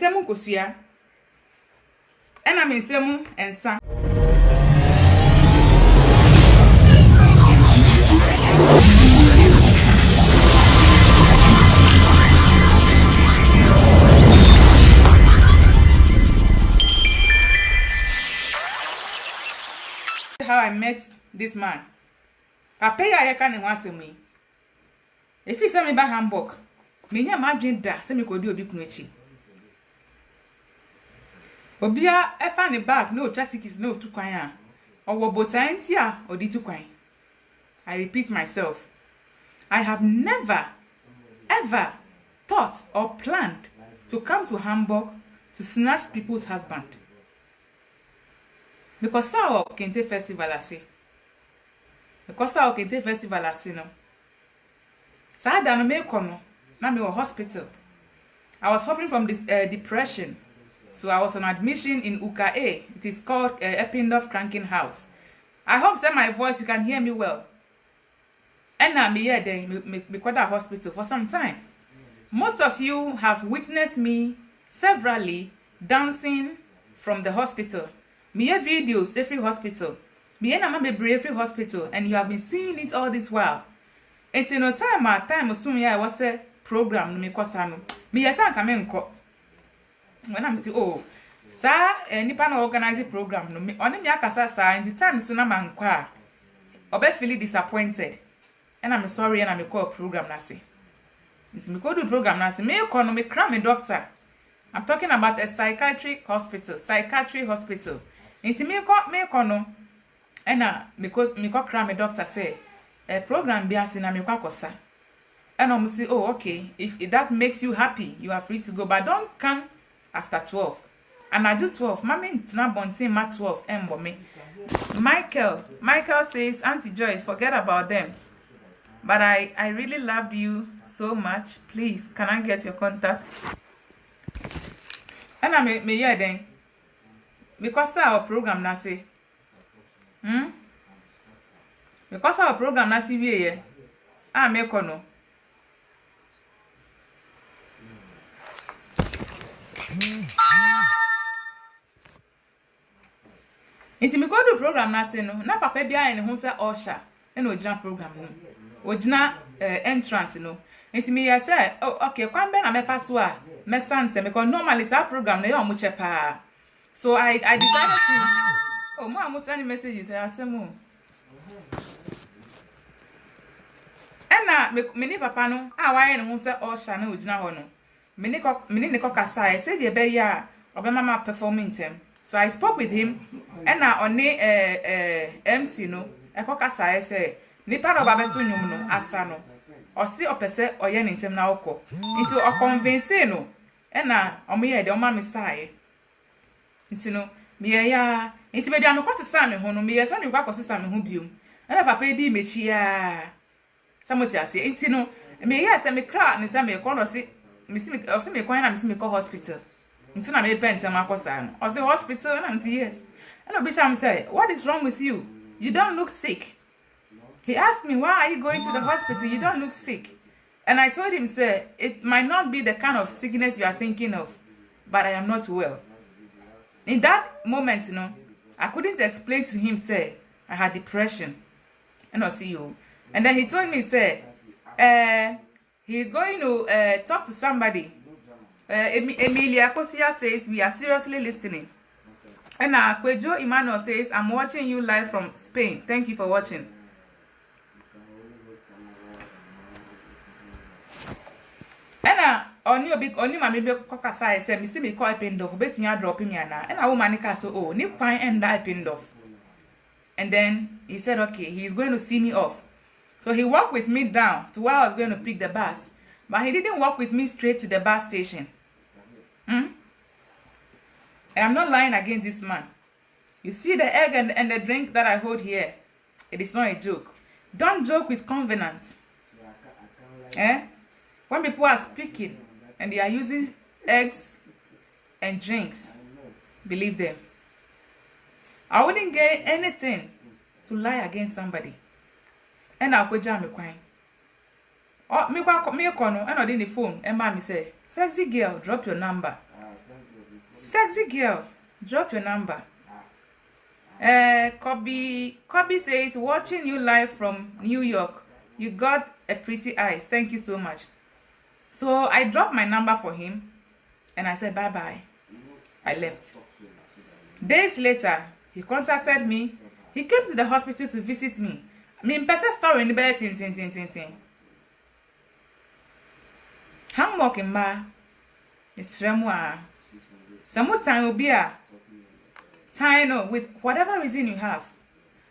Semu kosua. Ena me semu ensa. How I met this man. Papa ya yeka ne ho asemu yi. If you send me back Hamburg, me nya ma dwen da se me kodi obi kunu achi. Obia efa ne back no chatikis no tu kwan a. Owo botan ti a odi tu kwan. I repeat myself. I have never ever thought or planned to come to Hamburg to snatch people's husband. Because sao Kente festival ase. Because sao Kente festival ase no. Sa da no me kono na me hospital. I was suffering from this depression. So I was on admission in UKA. It is called Eppendorf Krankenhaus. I hope that my voice you can hear me well. And now me here then me quite a hospital for some time. Most of you have witnessed me severally dancing from the hospital. Me have videos every hospital. Me and I'm every hospital, and you have been seeing it all this while. It's no time soon I was a program me kwasano. Me yes I come when I'm say oh sa nipa na organize program no me oni me akasa sa in the time so na man kwa obe feel disappointed and I'm sorry and I'm call program na say it's me go do program na say me call no me cram me doctor. I'm talking about a psychiatric hospital. It's me call no and me call cram me doctor say a program be as na me kwa kosa. And I'm say oh okay, if that makes you happy you are free to go, but don't come after 12. And I do 12. Mommy not bonting ma 12 me. Michael says, Auntie Joyce, forget about them. But I really love you so much. Please, can I get your contact? And I me yeah then. Because our program na say. Because our program na see we me kono. Inti me go do program na se no na papa bia en ho se osha e na ogina program no ogina entrance no inti me ya say oh okay kwan be na me fa so a me sante me ko normally sa program na ya omo chepa. So I decided to mo amu send messages asemu ena me ni papa no a wa en ho se osha na ogina ho no me ni ko kasa e say de be ya obema performing them. So I spoke with him and on MC no ekoka sae say nipa no ba beto nyum no asa no o si opese oye ni ntem na okọ nti o convince no na omo ye de o ma me sae nti no me ya nti me dia me kwotesa me ho no me ye sa me kwa kwotesa me ho biom na papa edi mechi ya samoti ase nti no me ye se me kra ni se me ko no si me si me kwan na me si me ko hospital. Until I made pen to my cousin. I was in hospital and I'm yes. And I'll be some say, what is wrong with you? You don't look sick. He asked me, why are you going to the hospital? You don't look sick. And I told him, sir, it might not be the kind of sickness you are thinking of, but I am not well. In that moment, I couldn't explain to him, sir, I had depression. And I'll see you. And then he told me, sir, he's going to talk to somebody. Emilia Kosia says we are seriously listening. And Kwejo Emmanuel says I'm watching you live from Spain. Thank you for watching. And oni mami be kokasa say me see me call Eppendorf betimi drop me ana. And woman ka so oh ni kwan end Eppendorf. And then he said okay, he's going to see me off. So he walked with me down to where I was going to pick the bus. But he didn't walk with me straight to the bus station. And I'm not lying against this man. You see the egg and the drink that I hold here? It is not a joke. Don't joke with covenant. When people are speaking and they are using eggs and drinks, believe them. I wouldn't get anything to lie against somebody. And I'll go jam me crying. Oh, me call no, and I didn't the phone. And mommy say, sexy girl, drop your number. Sexy girl, drop your number. Kobe says, watching you live from New York. You got a pretty eyes. Thank you so much. So I dropped my number for him and I said bye-bye. I left. Days later, he contacted me. He came to the hospital to visit me. Person story in the bed, tin. I'm walking by. It's Remwa. Some more time will be a time with whatever reason you have.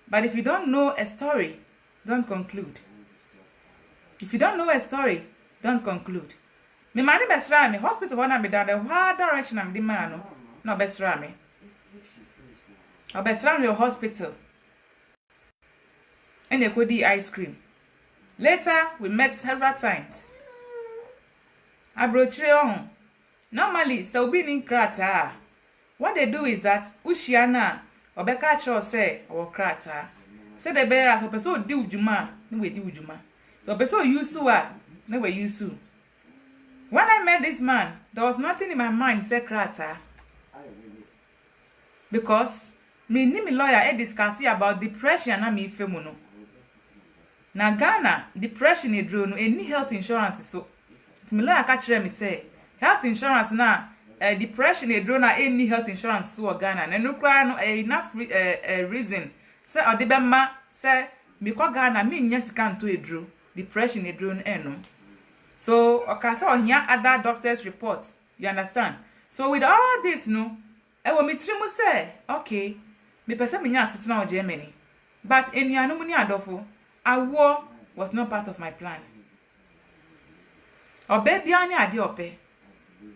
But if you don't know a story, don't conclude. If you don't know a story, don't conclude. Me mani besra me hospital wanna be down the whole direction I'm the man no besra me. Or besra me hospital. And you could eat ice cream. Later we met several times. I brought you on. Normally, so being in krata. What they do is that Ushiana or Beka Cho say or krata. Say the bear so person do juma, no way do juma. So person yusu no way yusu. When I met this man, there was nothing in my mind say krata. Because me ni me lawyer discuss about depression na me femuno. Na Ghana, depression e draw no any health insurance so. Me lawyer catch me say health insurance na depression e draw na any health insurance so Ghana. Na no kra no enough reason say odebema say me ko Ghana me nya sika nto e draw depression e draw no eno. So okasa ohia other doctors report. You understand? So with all this no e wo me trimu say okay me person me nya asitena o Germany. But enuanu mu ni adofo awo was not part of my plan. Obe bia ni ade ope.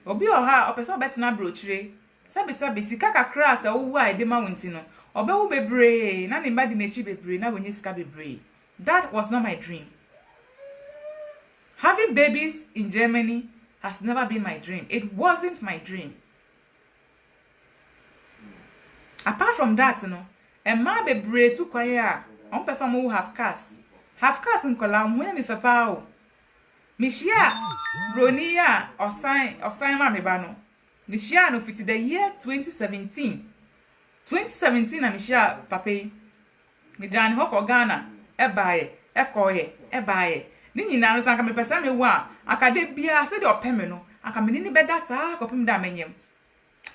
Obi oha ope so betina brochire. Sabi sika kakra asa wo a ede ma wonti no. Obe wo bebre na ne mba di nechi bebre na wonye sika bebre. That was not my dream. Having babies in Germany has never been my dream. It wasn't my dream. Apart from that, a man bebre to kwaya, on person who have cars. Have cars in Kolam when me fepao. Mishia Ronia or sign mame bano. Mishia no fit the year 2017. 2017 and Mishia pape. Me jan hoko Ghana. Ebaye, ekoye, ebaye. Ni nyina no sanka me pesa me wa akade bia se de opeme no aka me ni beda saa kopim da menyem.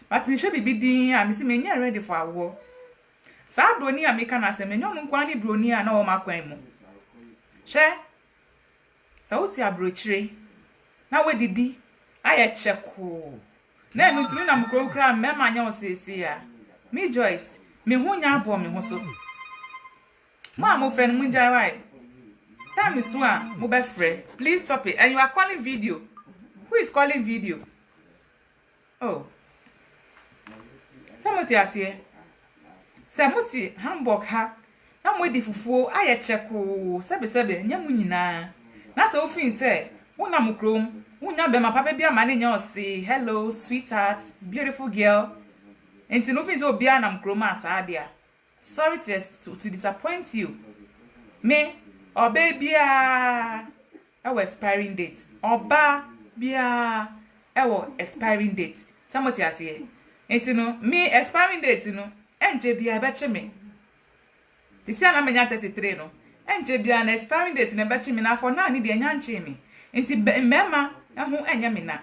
But me hwe bibi din a me se me nya ready for awo. Saa broni a me kana se me nyon nkwa ni broni a na wo makwan mu. Hwe sauti abrochire na wedidi aye cheko. Na enu tumi na mkronkra mema nya osese ya. Me Joyce, me hu nya abo me ho so. Mo friend mu njai wai. Time is one, mobile friend. Please stop it. And you are calling video. Who is calling video? Oh. Samuti asie. Samuti Hamburg ha. Na mwedi fufuo aye cheko. Sebe nyamu nyina. Na so fin say, wona mukrom, wonya be ma papa bia ma ne nya osi. Hello sweetheart, beautiful girl. Enti no fin so bia na mukrom asa dia. Sorry to disappoint you. Me Oba bia our expiring date. Oba bia our expiring date. Somebody has here. Enti no me expiring date no enje bia beche me. This year na me nya 33 no. Enje bia na expiring date na beche me na for na ni de nya nche me. Enti mema ehu enya me na.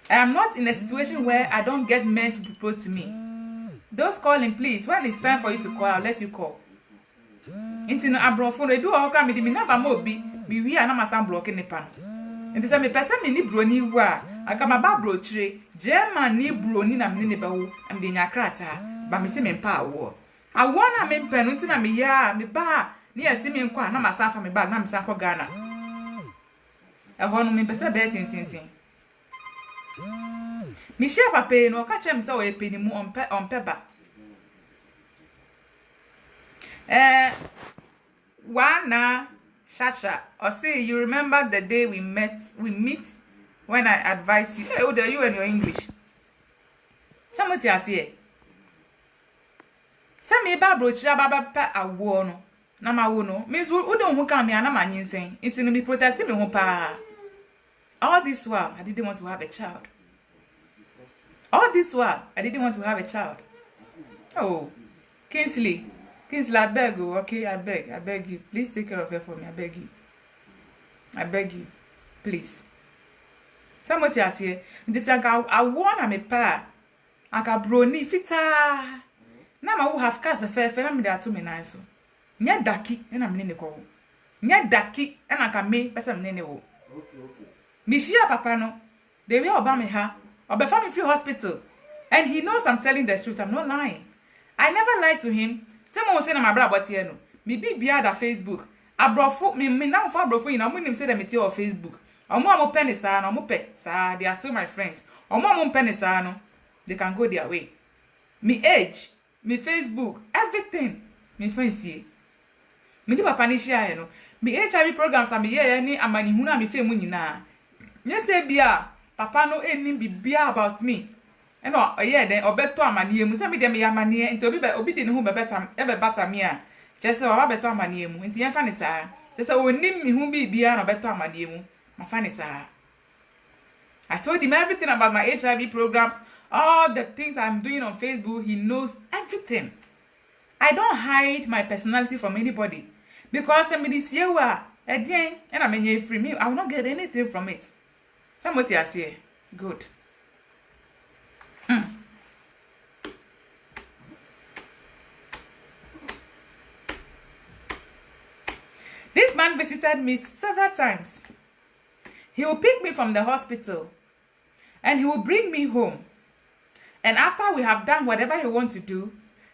I am not in a situation where I don't get men to propose to me. Those calling, please. When it's time for you to call, I'll let you call. Inti no abronfo no edu o ka me di me naba ma obi mi wi ana masam block ne pa no inti se me pese me ni broni wu a aka ma ba brochire German ni broni na me ne be wo am de nya krata ba me se me mpa awo na me mpa no inti na me ya me ba ni ase me nkwa na masam fa me ba na me san ko Ghana e ho no me pese be tintintin mi share papa no ka chem se o epeni mu on peba Wana Shasha, or say you remember the day we meet when I advised you. Hey, how are you and your English? Somebody has here. Some me ba brochira baba pa awo no. Na ma wo no. Means we don't who come here na ma nyin. It's to be protecting me ho pa. All this while I didn't want to have a child. this while, I didn't want to have a child. Oh, Kingsley, I beg you, okay? I beg you. Please take care of her for me. I beg you. Please. Somebody has here. This I want me pa. Aka broni fita. Na ma wo have cars fe na me da to me nan so. Nya daki na me ne ko. Nya daki na ka me pesa me ne wo. Okay. Me shia papa no. They will oba me ha. Oba fa me free hospital. And he knows I'm telling the truth. I'm not lying. I never lied to him. Someone was saying my brother about here no. Me be behind that Facebook. Abrofo me now for abrofo you know me say them me on Facebook. Omo penny sa no mo pe sa they are still my friends. Omo penny sa no they can go their way. Me age, me Facebook, everything. Me friends here. Me di papa ni share no. Me HIV programs am here ni amani hu na me fe mu nyina. Nye say bia papa no eni bibia about me. And no yeah then obeto amani mu say me dem ya amani nti obi de ne hu bebeta e bebata me a. Just say wa beto amani mu nti yenfa ne saa. Just say onim me hu bibia na beto amani mu. Ma fa ne saa. I told him everything about my HIV programs, all the things I'm doing on Facebook. He knows everything. I don't hide my personality from anybody because somebody say again and I'm free me. I will not get anything from it. Somebody has here. Good. This man visited me several times. He will pick me from the hospital and he will bring me home. And after we have done whatever he wants to do,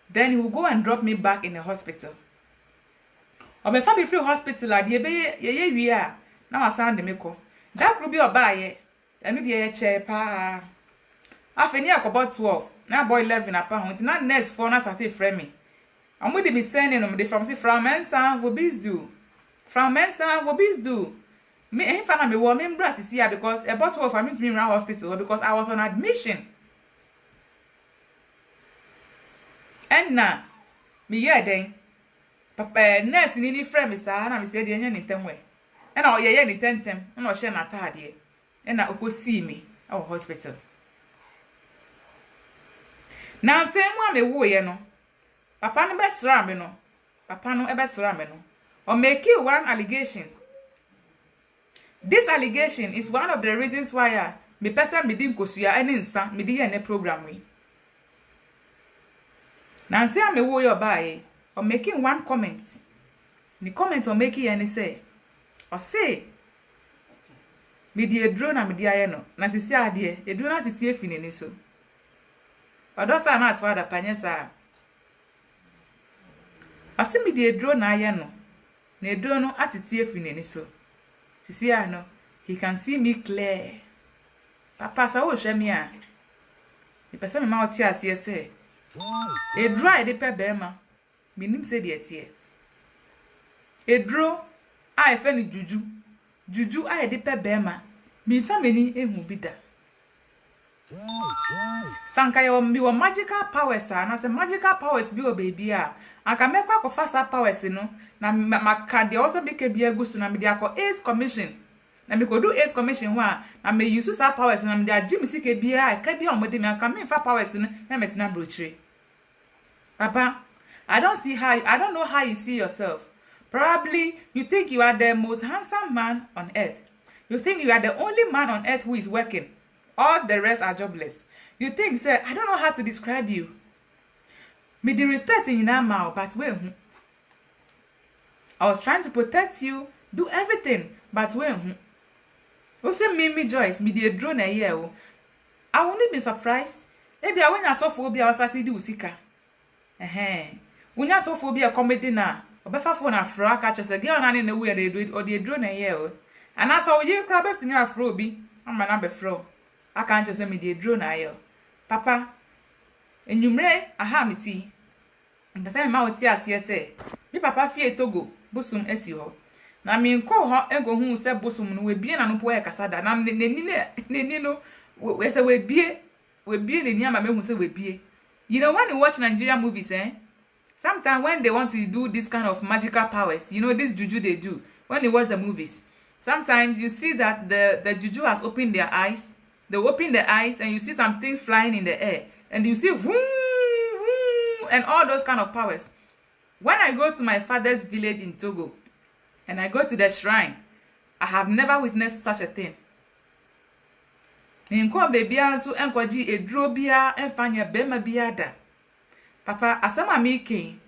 then he will go and drop me back in the hospital. Or before me free hospital, I ye now I sound the meko. That could be a buy and the chair pa. After near about 12, now boy 11 upon it, not next for us at a frame. I'm with me sending them from Mensa for bees do. From Mensa for bees do. Me ain't found me woman brass is here because about 12 I mean to me around hospital because I was on admission. And now, me yeah then. Papa nurse in any friend is and I said the any ten way. And I'll yeah any ten them, and I'll share not tardy. And I go see me our hospital. Now same one me wo ye no. Papa no best ram no. Papa no e best ram no. Or make you one allegation. This allegation is one of the reasons why me person me dim kosuya any nsa me di any program we. Now say me wo your buy or making one comment. The comment or making any say or say me di edro na me di aye no na sisi ade edro na titi efini ni so. Odo sa na atwa da panye sa. Ase me di edro na aye no. Na edro no atiti efini ni so. Sisi ano he can see me clear. Papa sa wo hwe me a. The person me ma oti ase say edro a de pe bema. Me nim say de tie. Edro a efe ni juju. Juju a de pe bema. Me fa me ni ehu bi da. Sanka yo mi wo magical powers na say magical powers bi o baby a. Aka mekwa ko fasa powers no na maka de also be ke bia gusu na me de akọ AIDS commission. Na me ko do AIDS commission ho a na me use sa powers na me de agim sike bia ka bia omode me aka me fa powers no na me tina brochire. Papa, I don't know how you see yourself. Probably you think you are the most handsome man on earth. You think you are the only man on earth who is working. All the rest are jobless. You think, sir, I don't know how to describe you. Me the respect in your mouth, but wait. I was trying to protect you, do everything, but wait. You say me Joyce, me the drone a year. I won't be surprised. Maybe I went so phobia or sassy do sika. When you so phobia comedy na, or better phone a fra catches a girl and in the way they do it or the drone a year. And I saw you crabbers in your froby. I'm an number fro. I can't just send me the drone a year. Papa, and you may a hamity. And the same amount tears here say, me papa fear Togo, bosom as you. Now me call her and go who said bosom will be an unpoe casada, and I'm Nino, where's a way beer, will be in Yama who say we be. You know, when you watch Nigerian movies, sometimes when they want to do this kind of magical powers, you know, this juju they do, when they watch the movies, sometimes you see that the juju has opened their eyes, they open the eyes and you see some things flying in the air. And you see vroom, vroom, and all those kind of powers. When I go to my father's village in Togo, and I go to the shrine, I have never witnessed such a thing. Ninko baby anso enkoji edro bia enfanya bema bia da. Papa asama mi ken.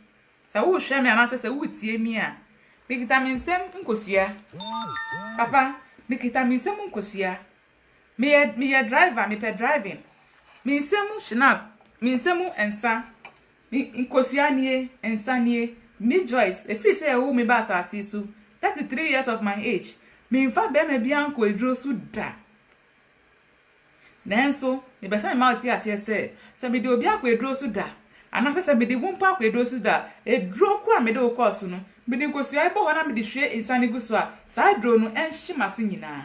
Sa wo hwe me anase se wo tie mi a. Mikita mi nsem nkosua. Papa, mikita mi nsem nkosua. Me ye driver, me pe driving. Mi nsem shnap, mi nsem ensa. Nkosua nie, ensa nie. Me Joyce, if you say wo me ba asase so, 33 years of my age. Me mfa bema bia nko edro so da. Nanso, me besa me mouth ase se me de obi akwa so da. Anase se me de wumpa akwa so da. Edro kwa me de okoso no. Me de nkosua ebo ho na me de hwe insane guso a. Sa edro no enhye mase nyina.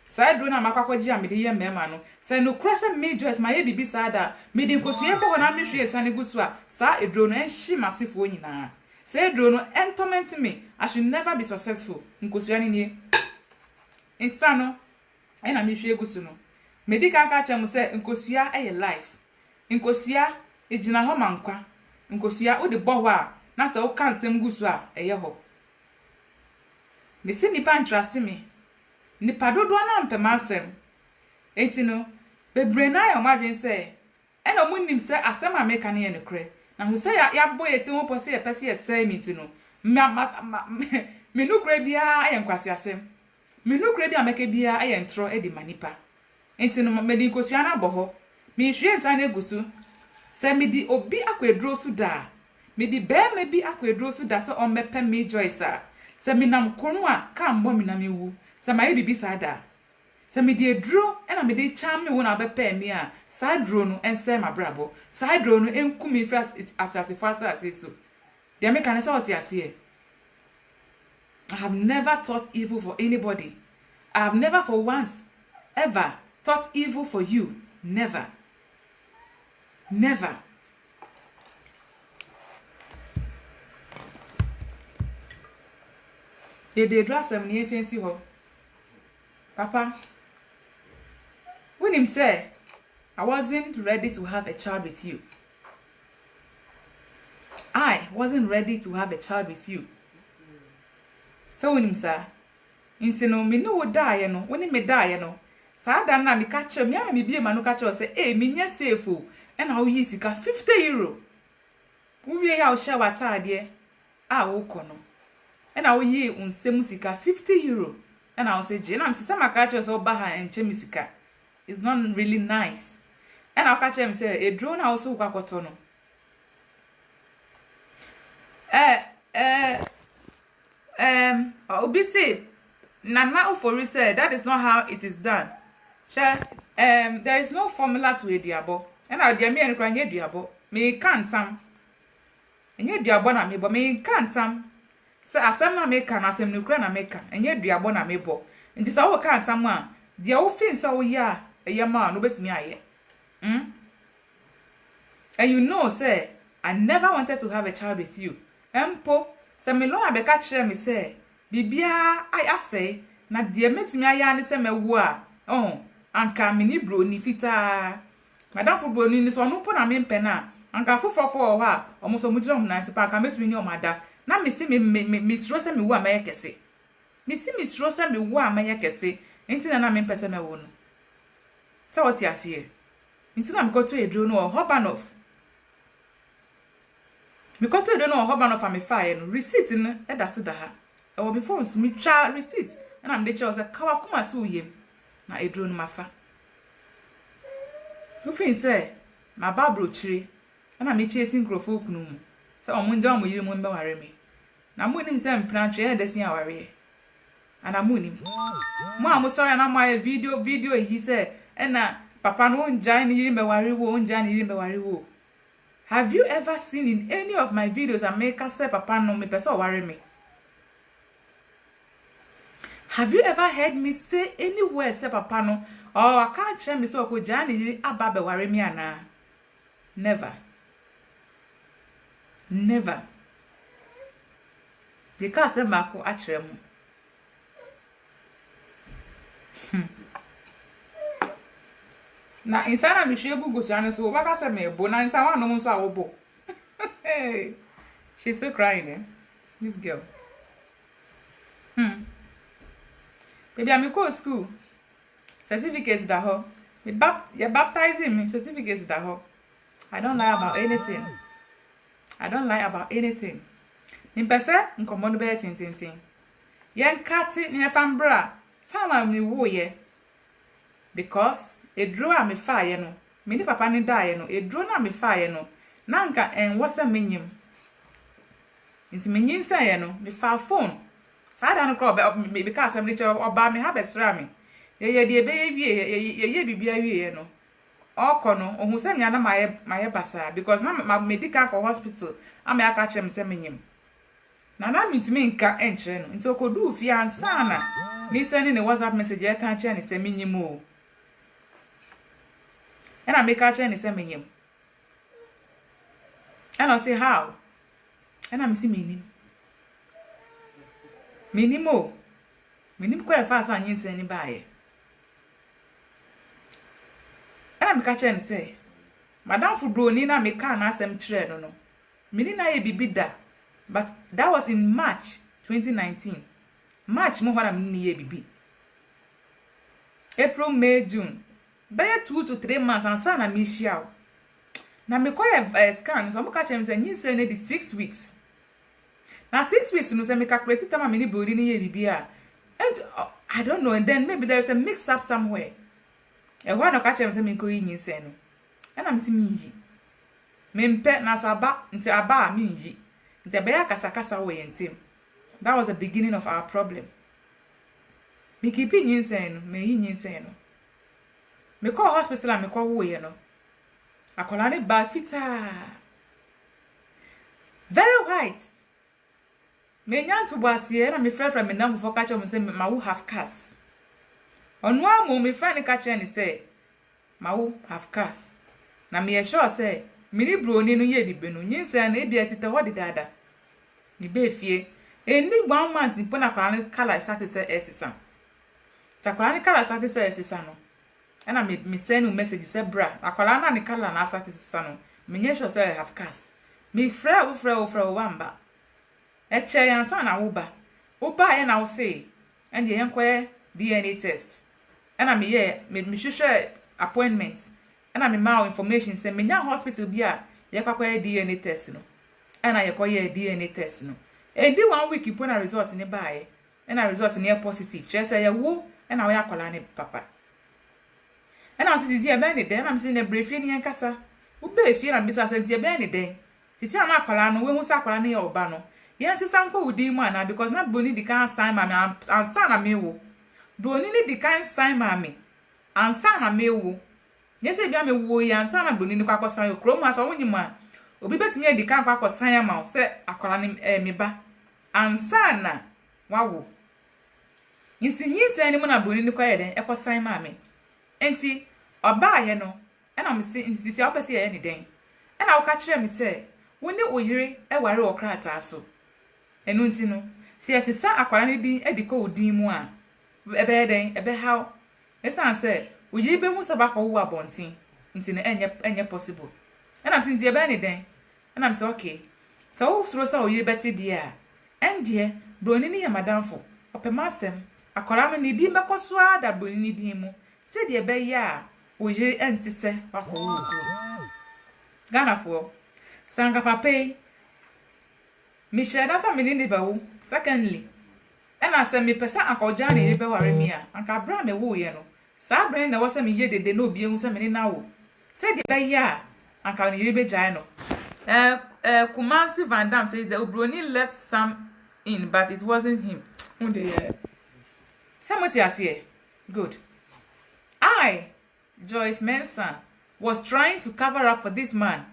Sa edro na makwakoji a me de ye mema no. Se no krasa me Joyce ma ye bibi sa da. Me de nkosua ebo ho na me hwe insane guso a. Sa edro no enhye mase fo nyina. Sa edro no entorment me. I should never be successful. Nkosua ni nie. Insano. Ai na me hwe guso no. Medical ka chem se nkosua eye life. Nkosua ejina ho mankwa. Nkosua wo de bo ho a na se wo kan sem gusu a eye ho. Me se nipa ntrase me. Nipa dodo na mpema asem. Enti no bebre na yo madwen se ena omunim se asem a meka na ye nekre. Na so se ya boye ti wo pose ye pese ye se mi ti no. Me nukre bia aye nkwase asem. Me nukre bia meka bia aye ntro e di manipa. Enti no me di nkosua na boho. Me hwe nsan egusu. Se me di obi akwedro su da. Me di be me bi akwedro su da so on mepe me Joyce a. Se me nam kono a ka mbo me na me wu. Se ma ye bibi sa da. Se me di edro e na me di cham me wo na bepe me a. Sa dro no ense ma brabo. Sa dro no enku me first atase fasa aseso. Dia me kan se oti ase. I have never thought evil for anybody. I have never for once ever thought evil for you. Never. Never. They dress them near fancy ho. Papa, when him say, I wasn't ready to have a child with you. I wasn't ready to have a child with you. So when him say, no me no die no, when him me die no. Sa da na me catch me and me be manu catch say, eh, me nya safe o. And how yi sika €50. We ya o share wata de a wo kono. And how yi unsem sika €50. And I say, "Jane, I'm sister my catch so ba ha enche me sika." It's not really nice. And I catch him say, "A drone also kwa koto no." Obi say, "Nana Ofori said that is not how it is done." There is no formula to a diabo. And I'll dear me and crying a diabo. Me can't tam. And yet diabona me, but me can't tam. So asem make an asem nukra na meka. And yet diabona me bo. And this our can't tam one. The old fin so ya a yama no bet me aye. And you know, say, I never wanted to have a child with you. Empo, se me lo abe catch me say, Bibia I say, na dear met me ayani se me wa. Oh. Anka mini bro ni fita madam fo bro ni so no po na me mpena anka fofofo ha almost so mujira na se pa anka metumi ni o mada na me si me suro se me wo amaye kese me si me suro se me wo amaye kese enti na me mpese me wo no se what ya see enti na me ko to edro no Hobanoff me ko to edro no Hobanoff am fa no receipt no e da so da ha e wo before so me twa receipt na me de che o se kawa kuma to yem na edro no mafa you fin say my babro chiri na me chasing crofo kunu mu say omunja omo yiri mu mbe ware me na mu nim say mpran twe e desin aware ana mu nim mu am sorry na my video he say na papa no nja ni yiri mbe ware wo nja ni yiri mbe ware wo. Have you ever seen in any of my videos I make say papa no me person ware me? Have you ever heard me say anywhere say papa no or I can't share me so ko jani aba be ware me ana? Never. Never. The ka say mako akire mu. Na insana mi hwe gugu so ane so baka se me bo na insa wa no so awobo. Hey. She's still crying, eh? This girl. Baby, I'm in school. Certificates that ho. You're baptizing me. Certificates that ho. I don't lie about anything. I don't lie about anything. In person, in common bear tin. Yen kati ni efambra. Sama mi wo ye. Because a draw a me fire no. Me ni papa ni die no. A draw na me fire no. Nanka en wasa menyim. Inti menyin say no. Me fa phone. Sa da no crop me because I'm literally oba me ha besra me. Ye de be ye bibia wie no. Oko no ohun se nya na maye basa because na medical ko hospital am ya ka chem se menyim. Na mitimi nka enche no. Nti okodu fi ansa na me send ni WhatsApp message e ka che ni se menyim o. And I make a chain and say menyim. And I say how? And I'm see meaning. Meaning mo. Meaning quite fast and you say anybody. And I'm catching and say, Madame Fubroni na me can ask them trade no. Meaning na be bidda. But that was in March 2019. March mo wana mini bibi. April, May, June. By 2 to 3 months and sana me shiao. Na me koye scan so mo catch him say nyin say na 6 weeks. Na 6 weeks no say me calculate time me ni body ni ye bibia. And I don't know, and then maybe there's a mix up somewhere. E wa no catch him say me ko yin say no. And I'm see me yi. Me mpe na so aba nti aba me yi. Nti be ya kasa we yentim. That was the beginning of our problem. Me keep yin say no, me yin say no. Me call hospital and me call wo ye no. Akola ne ba fita. Very white. Me nyan to boasie na me friend me nam for catch me say ma wo have cars. Onu amu me friend catch ni say ma wo have cars. Na me sure say me ni broni no ye bibe no nyin say na e bia tete ho de dada. Ni be fie. Eni 1 month ni pona kwa ne color start say esisa. Takwa ne color start say esisa no. And I me send you message say bra akwala na ne kala na asati sisa no me nye sure say I have cars me frɛ wamba e che yan sa na wo ba ye na wo say and ye yankwe DNA test and I me ye me hwehwɛ appointment and I me ma information say me nya hospital bia ye kwakwa DNA test no and I ye koye DNA test no e di 1 week ipo na result ni bae and na result ni positive che say ye wo and I we akwala ne papa. And I see here ben den I'm seeing a brief ni enkasa. Wo be fie na bisa say ben den. Titi ana akwala no we hu sa akwala na ye oba no. Ye nsisa nko wudi mu ana because na boni di kan sign mama ansa na mewo. Boni ni di kan sign mama ansa na mewo. Ye se bia mewo ye ansa na boni ni kwakọ sign okrom asa wonyi mu a. Obi betinye di kan kwakọ sign ma se akwala ni meba. Ansa na wawo. Nyi ni mu na boni ni kwaye den ekọ sign mama. Enti oba ye no na me se nsisi opese ye ni den na wo ka kire me se wo ne oyire e ware okrata so enu nti no se yesesa akwara ne din ediko odin mu a ebe den ebe how esan se oyire be hu saba ko wo abontin nti no enye possible na me se nti ebe ni den na me se okay so wo suro sa oyire beti dia endie broni ni ye madamfo opemasem akwara no ni din be koso ada broni ni din mu se de be ya oyire entise wakowo Ghana for sanga pape mi sheda fa mi ni ba wo secondly and asem mi pesa akoja na be ware mi a anka bra me wo ye no sa bra na wo se mi ye dede na obi ehun se mi ni na wo se de be ya anka ni be jai no Kumasi Van Dam says the Obroni let some in but it wasn't him who dey somebody as here good Joyce Mensah was trying to cover up for this man.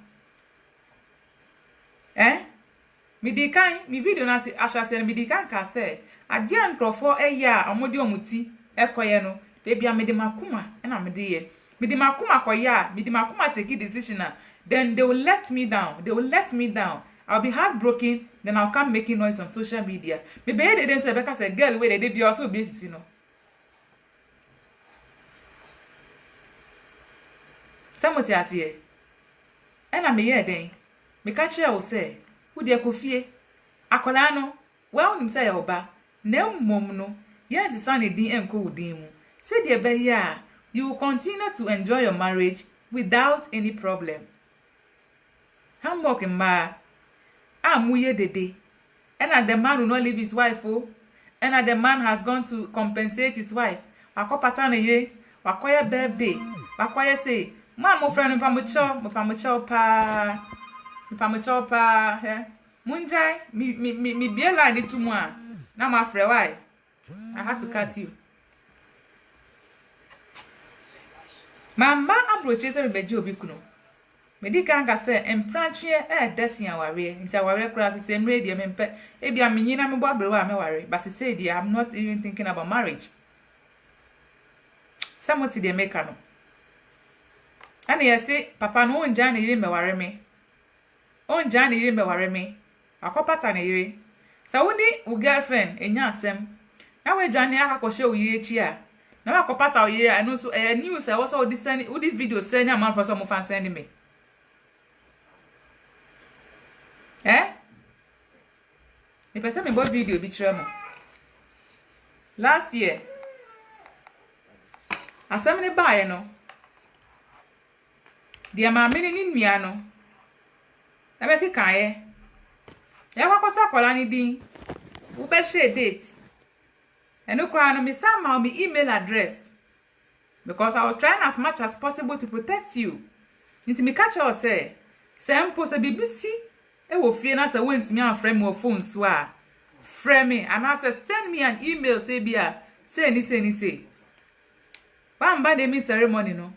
Mi video na asha se mi di kan ka se ade ankrofo ya omodi omuti ekoye no de bia me de makuma na me de ye me de makuma koya me de makuma take decision then they will let me down I'll be heartbroken then I'll come making noise on social media me be de den so be ka se girl we de be also be sisi no Samuti asie. Ena me ye den. Me ka kire wo se, wo de kofie. Akola no, well nim say oba. Na mmom no, yes the son din enko wudin mu. Say de be ya, you will continue to enjoy your marriage without any problem. Hamburg mba. Amuye dede. And the man will not leave his wife, oh. And the man has gone to compensate his wife. Wako patane ye, wakoye birthday. Wakoye say, "Ma mo friend mo pamucho pa, eh. Munjai, mi biela ni tumwa. Na ma frɛ why? I had to cut you. Mama abroche se beji obi kuno. Medika nga se empranchie desia ware nti ware kura se semre de mempe e dia menyina me bobere wa me ware but say dia I'm not even thinking about marriage. Samoti de make no. Ana yesi papa no onja na yire me ware me. Onja na yire me ware me. Akopata na yire. Sa woni wo girlfriend enya asem. Na we dwane akakoshe wo yire chi a. Na akopata wo yire anu so news e wo so di send wo di video send am for so mo fan send me. The person me bought video bi kire mo. Last year. Asem ne baaye no. Dia ma me ni nua no. E be kikaye. Ya kwakota akola ni din. Wo be share date. Eno kwa no me sama me email address. Because I was trying as much as possible to protect you. Nti me catch you say, "Sempo se BBC e wo fie na se went me and frame your phone so a frame me and I say send me an email say bia say ni ba mba de me ceremony no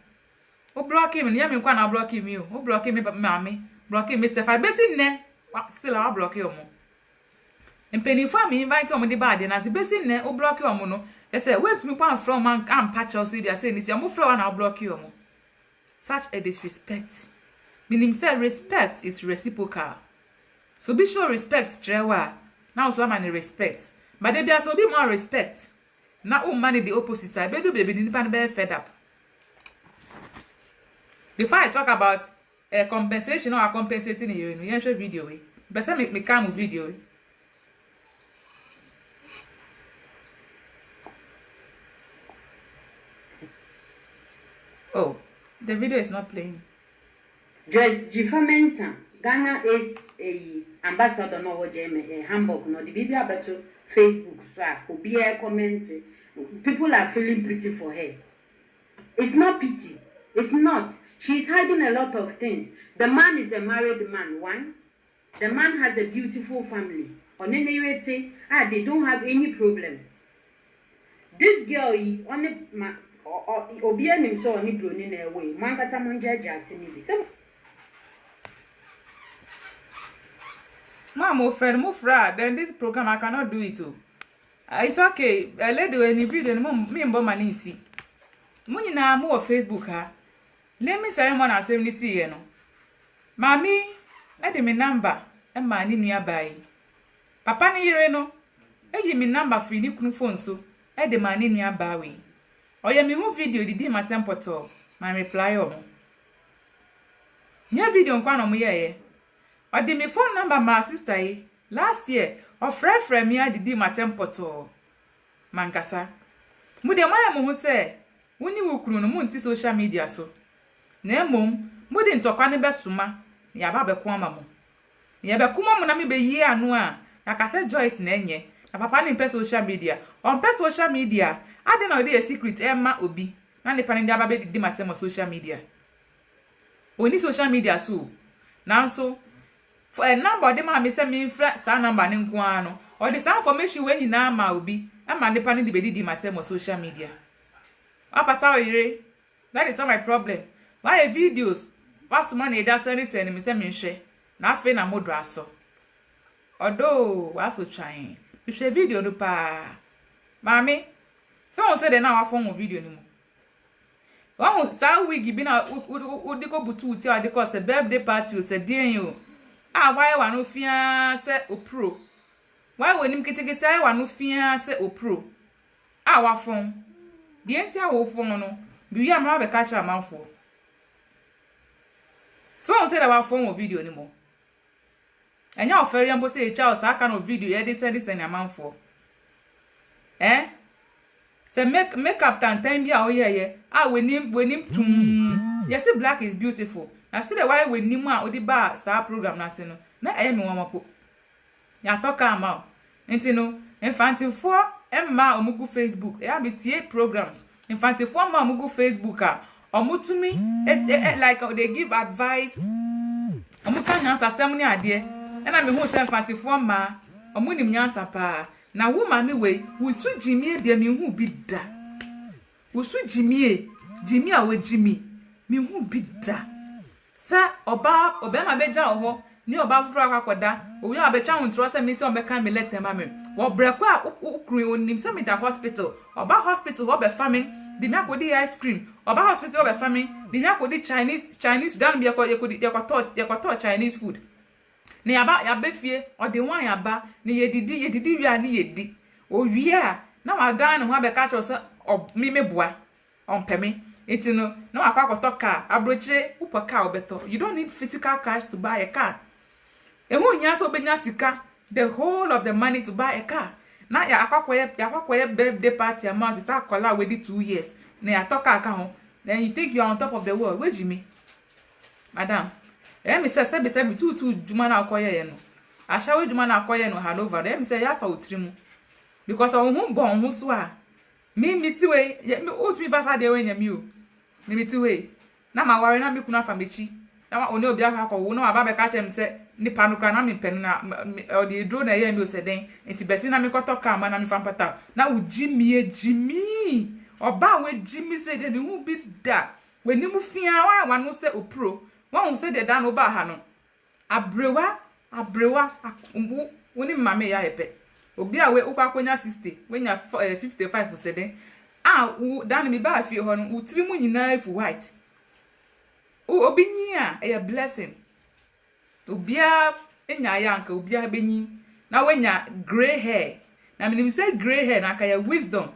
o block him ya me kwa na block him you o block me mama block him Mr. Fa besi nne still I block you mo empeni fa me invite omo de ba de na besi nne o block you omo no they say wait me kwa from man am patch us say say ni mo frɛ na block you omo. Such a disrespect. Meaning say respect is reciprocal. So be sure respect trewa. Now so man respect. But there so be more respect. Now man the opposite side. Be do baby nipa be fed up. Before I talk about compensation or compensating you know, show video we. But say me come video. Oh, the video is not playing. Joyce Jifamensa, Ghana is a ambassador no Jeme Hamburg no the baby about Facebook so will be a comment. People are feeling pity for her. It's not pity. It's not. She's hiding a lot of things. The man is a married man, one. The man has a beautiful family. On any rate, they don't have any problem. This girl, only Obianim so only blown in a way. Manka someone judge as in Mama, friend, then this program I cannot do it too. It's okay. A lady when you video me and Bomani see. Muni na more Facebook ha. Let me ceremony as we see no. Mami, let me number and mani nearby. Papa ni yire no. E me number free ni kunu phone so. E de mani nearby we. Oya me hu video di ma tempoto. My reply omo. Nya video nkwa no mo ye. Or the me phone number my sister last year or friend me didi ma tempoto. Mankasa. Mu de maya mo say woni wo kunu no mu nti social media so. Na emom mu de ntokwa ne besuma ya ba be ko ama mo. Ya be kuma mo na me be yi anu a yakase Joyce na enye. Na papa ni pe social media. On pe social media, ade na ode a secret emma obi. Na ne pan ndi aba be didi ma tem social media. Oni social media so. Nanso for a number de ma me say me fra sa number ne nko ano. Or the some information we nyina ma obi. Ama ne pan ndi be didi ma tem social media. Apata oyire. That is not my problem. Why videos? What's man e da send me say me hwe. Na afi na modo aso. Odo wa so twan. Me hwe video no pa. Mami. So on say de na wa phone video ni mo. Wa sa wig bi na udiko butu uti a de ko say birthday party o say den yo. Ah why wa no fia say opro. Why we nim kitikiti ai wa no fia say opro. Ah wa phone. The enti a wo phone no. Bi wi amara be ka cha amanfo. So on say that our phone video anymore. And you very ambo say child sa kind of video yeah this and amount for. Say make up time bia oh yeah. We name tum. Yes, black is beautiful. Now see the why we name odi ba sa program na se no. Na me wan mapo. Ya talk am out. Enti no, infantile for emma omugu Facebook. Ya be tie programs. Infantile for ma omugu Facebook a. Omutumi like they give advice. Omuka nyansa asem ni ade. Na me hu se infantile for ma omunim nyansa pa. Na wo ma me we wusu jimi de me hu bi da. Wusu jimi a we jimi me hu bi da. Sa oba ma beja oho ni oba fufura kwakoda owi abecha wontro se me se obeka me letter ma me wo breko a ukru onim se me da hospital oba hospital wo be famine di me akodi ice cream oba hospital wo be famine di me akodi Chinese dan be yakodi Chinese food ni ya be fie ode wan ya ba ni yedidi wi ani yedi owi a na wa dan ho abeka cho se me boa onpeme enti no na wa kwakoto car abrochire upo car obeto. You don't need physical cash to buy a car. Ehu nya so benya sika the whole of the money to buy a car. Na ya akwakoye birthday party amount is akola we 2 years. Na ya talk aka ho. Then you think you are on top of the world. Where Jimmy? Madam. Me say sebi tu juma na akoye ye no. Ashawe juma na akoye no Hanover. Me say ya fa otrimu. Because on bon hu so a. Me ti we me o mi vasa de we nya mi o. Me ti we. Na ma ware na me kuna fa mechi. Na oni obi aka ko wo na aba be ka chem se nipa no kra na me pen na odi dro na ye mi o se den enti besi na me koto ka ma na me fa pata na wo jimi oba we jimi se de ne hu bi da we ni mu fia wa no se opro wa hu se de da no ba ha no abrewa umbu woni mame ya epe obi a we ukwa konya 60 we nya 55 se den wo dan mi ba fie ho no utiri mu nyina efu white obinyi a blessing obia enya ya nka obia benyi na wenya gray hair na me say gray hair na kaya wisdom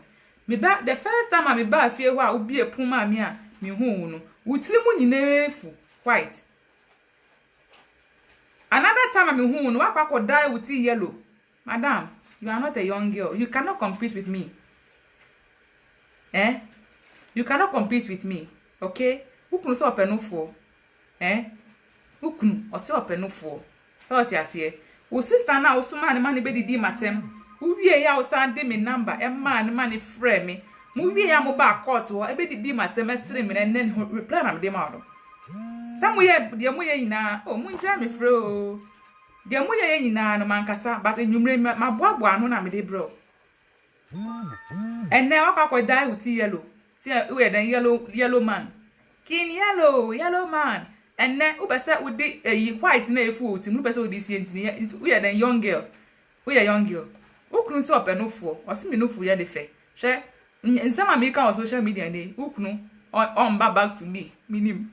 me ba the first time me ba fie ho a obia puma me a me hu no utiri mu nyina efu white. Another time me hu no akwa dye wuti yellow. Madam, you are not a young girl. You cannot compete with me. You cannot compete with me. Okay? Ukunu so openufo. Ukunu o se openufo. So what you say? O sister na osuma ne man be didi matem. Uwie ya o san de me number e man frɛ me. Mu wie ya mo ba court ho e be didi matem esere me nen reply na me de ma do. Samuye de mu ye nyina o mu nja me frɛ o. De mu ye nyina no mankasa but enwumre ma boaboa no na me de bro. Enne akwa dye uti yellow. See we den yellow man. Kin yellow man. And then ubese udi white na efu uti mu bese udi si entini we are the young girl. We are young girl. Ukunu so openufo. Osi me nufu ya de fe. She nsama me ka on social media dey. Ukunu on back to me. Minim.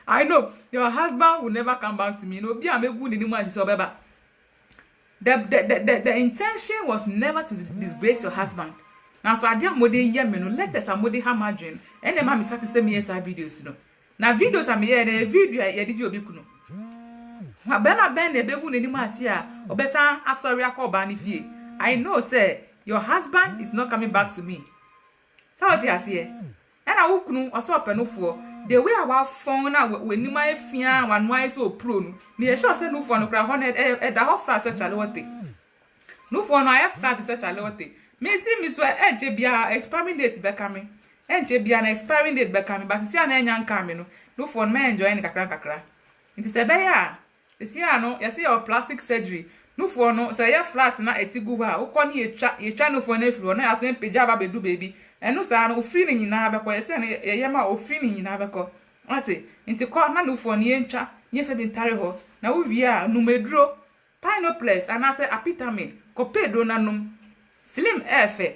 I know your husband will never come back to me. No be amegu ni mu asi obeba. The intention was never to disgrace your husband. Now so adia mode ye me no let us amode ha margin. Ene ma me start to say me esa videos no. Na videos am here na video ye didi obi kuno. Wa be na ben na behu nani ma asi a obesa asori akoba ni fie. I know say your husband is not coming back to me. So what you say? Na ukunu oso openufo the way our phone na we ni ma efia wan why so pro no. Me sure say no phone kra 100 da ho flat such alote. No phone na flat such alote. Me see me so enje bia expiring date be coming. Enje bia na expiring date be coming but see na enya nka me no phone me enjoy ni kakra. It is a be ya. See ano, you see your plastic surgery. No phone no say ya flat na etigu ha. Ukọ ni etwa no phone na firo na asen peja ba bedu baby. Enu sa no ofiri ni nyina abekọ. Say na ye ma ofiri ni nyina abekọ. Ati, nti ko na no phone ye ntwa, ye fe bi ntare ho. Na wo wi a numeduro, Pinoplex anase apitamin, kopedo na num. Slim efe.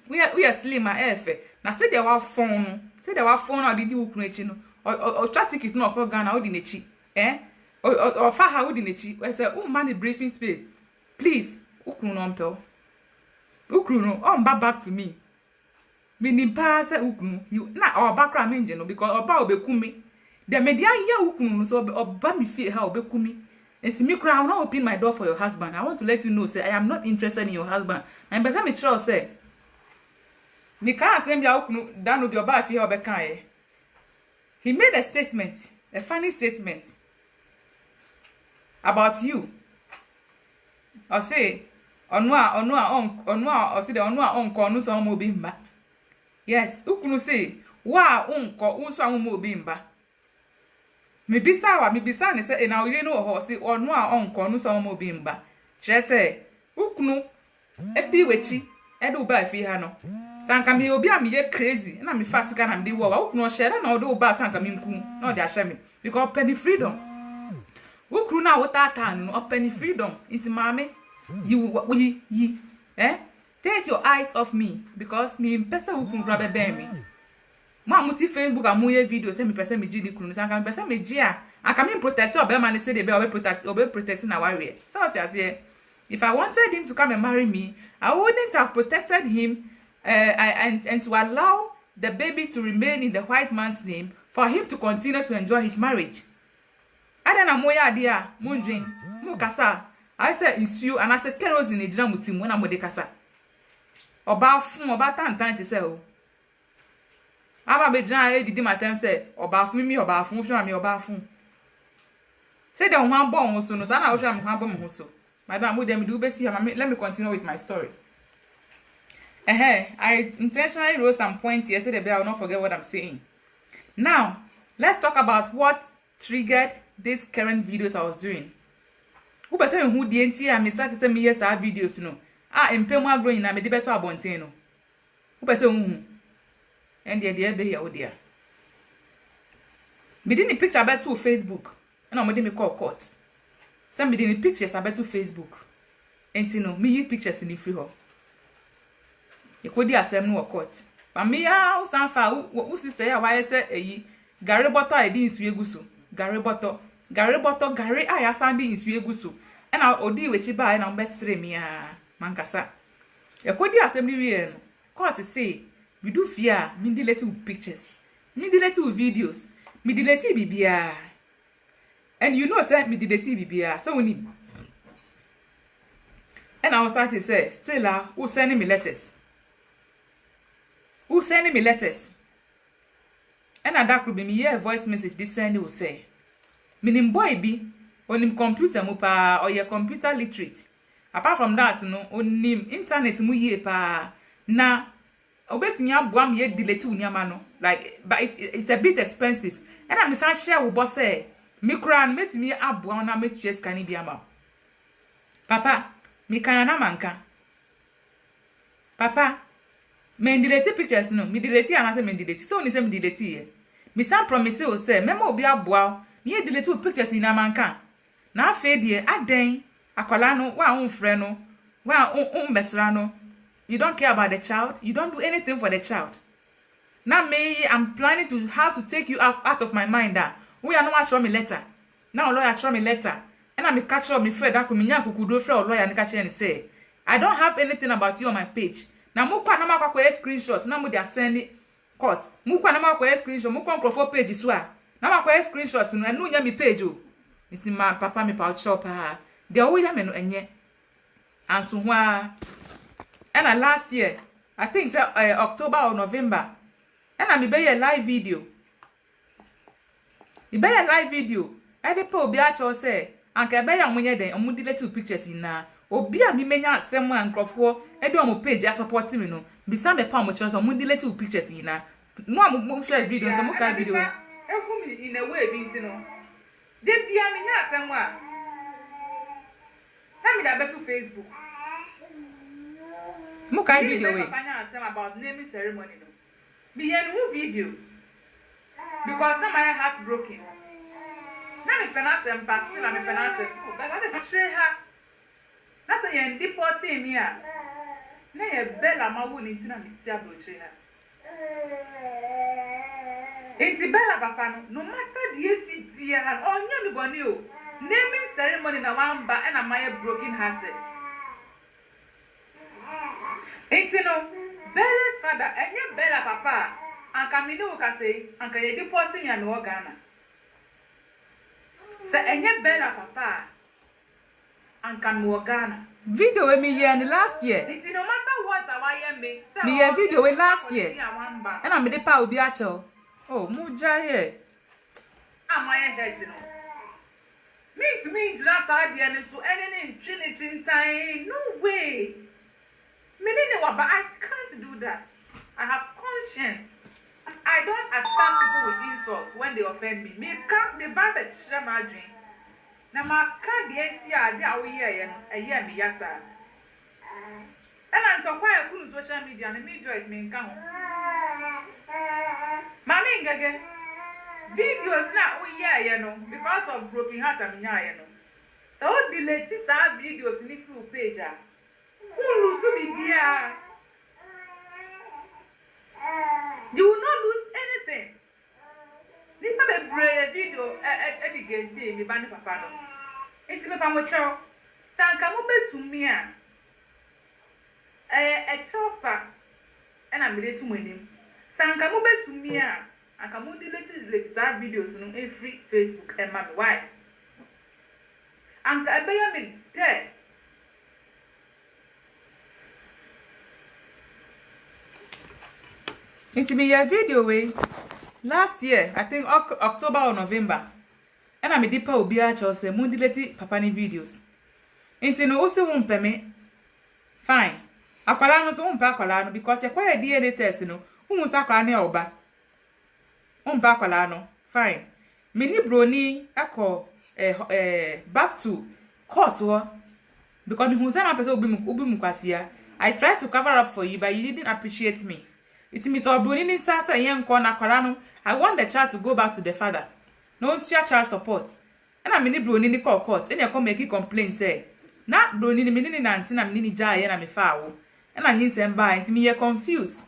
We are slim efe. Na say they wa phone no. Say they wa phone na didi ukunu echi no. O static is no ko Ghana odi nechi. O fa ha odi nechi. We say o man briefing space. Please, ukunu no mpel. Ukunu no back to me. Me ni pa say ukunu. You na our background menje no because oba obekumi. The media here ukunu so oba me feel how obekumi. And to me cry, I will not open my door for your husband. I want to let you know, say I am not interested in your husband. And by the time me try say, me can't say me ukunu down with your bar feel obeka. He made a statement, a funny statement about you. Or say, onwa or say the onwa onko no so mo bimba. Yes, ukunu say, wa unko unso mo bimba. Me bisa ne say na we no ho say onwa onko no so mo bimba. Kire say, ukunu ebi wechi edo ba fi ha no. Sanka me obi am ye crazy na me fasika na me dey wo ukunu share na odo ba sanka me nku na o dey ashe me because penny freedom. Ukunu na wota no penny freedom into mame. You take your eyes off me because me person who can grab me. Ma muti Facebook amuye video say me person me ji ni kunu sanka me person me ji a aka me protect or be man say dey be protecting our warrior. So what you say? If I wanted him to come and marry me, I wouldn't have protected him and to allow the baby to remain in the white man's name for him to continue to enjoy his marriage. Adana moya dia munjin mukasa I said issue and I said kerosene in ejira mutim when amode kasa. Oba fun oba tantan ti say o. Aba be jan e didi matem say oba fun mi oba fun mi oba fun. Say the one born so no sana o sha me one born so. Madam mo dem do be see let me continue with my story. I intentionally wrote some points yesterday, but I will not forget what I'm saying. Now, let's talk about what triggered these current videos I was doing. Who be say who DNT and me start to say me yes our videos no. Empemo growing na me dey beto abonten no. Who be say who? And dey be here o dia. Me dey ni picture about to Facebook. Na mo dey me call court. Some me dey ni pictures about to Facebook. Enti no, me yi pictures ni free ho. E ko di asem no court. But me ya o san fa wo sister ya why say eyi gare bottle I dey nsu eguso. Gare bottle gare aya sandi nsu eguso. E na odi wechi ba na mbesere me ya mankasa. E ko di asem ni wie no. Court say we do fear me delete pictures. Me delete videos. Me delete bibia. And you know say me delete bibia. So we need. And I was start to say, Stella, who sending me letters? Who sending me letters? And that could be me a voice message this sending will say. Meaning boy be on him computer mupa or your computer literate. Apart from that, no, on him internet mu ye pa na obet nya boam ye delete unyama no. Like but it's a bit expensive. And I'm saying share with boss say me kran met me aboa na met yes kan bi ama. Papa me kan na manka. Papa me delete pictures no me delete and say me delete so ni say me delete here me san promise o say memo obi aboa ni delete pictures ni na manka na afa die aden akola no wa unfre no wa unbesra no you don't care about the child, you don't do anything for the child. Now me I'm planning to have to take you out of my mind that we are not throw me letter now lawyer throw me letter and I'm catch up me friend that me nyan kukudo friend lawyer and catch and say I don't have anything about you on my page. Na mukwa na makwa kwa screenshot na mu dey send court. Mukwa na makwa kwa screenshot mukwa profile page so a. Na makwa screenshot no enu nya mi page o. Nti ma papa me pa shop ha. Dey o ya me no enye. Anso ho a. And last year, I think say October or November. And me be a live video. Me be a live video. I dey po obi a cho say anka be ya munye den omu delete pictures na. Obi a mi menya asem a nkrofo e do mo page a support me no bi san be pa mo chance mo delete pictures yi na no mo share video so mo ka video e fu mi in a way bi ntino de bia mi nya asem a na mi da be to Facebook mo ka video we papa nya asem about naming ceremony no bi yen wo video because now my heart broken na me penance impact na me penance but I dey share her. That's a yen deporting me. Na ye bella ma wo ni tina mi ti abroche ha. Enti bella papa no matter the AC bia onya mi boni o. Naming ceremony na wamba and am I broken hearted. Enti no bella's father enya bella papa anka mi no ka say anka ye deporting ya no Ghana. Sa enye bella papa. And can mo Ghana. Video we me year last year. It no matter what I me. Me year video we last year. And I me de pa obi acho. Oh, muja here. Am I head no? Me just idea so any Trinity time. No way. Me didn't know, but I can't do that. I have conscience. I don't attack people with insults when they offend me. Me can't be bad at share my dream. Now my can't be idea we hear me yasa. And I'm talking about social media and me joy me come. Mommy again. Videos now we hear because of broken heart and me so delete some videos in the full page. You will not lose anything. This is a brave video. Every game see me bani papa no. It's me pamocho. Sanka mo be to me a chopper. And I'm ready to win him. Sanka mo be to me a anka mo delete that videos no every Facebook and my why. Anka ebeya me dead. It's me a video way last year, I think October or November. And I'm a deeper obi acho say mo delete papa ni videos. Inti no ose wumpe me. Fine. Akwala no so wumpe akwala no because yakwa DNA test no, umu sa akwala ne oba. Wumpe akwala no. Fine. Me ni broni akọ back to court ho because me hunsa na person obi mu kwasia. I tried to cover up for you but you didn't appreciate me. It means Bruni ni sasa yenko na kwala. I want the child to go back to the father. No child support. And I mean Bruni ni call court. And you come make complaint say. Na Bruni ni minini na anti na minini jaye na mefawo. And I need semba and me ye confused.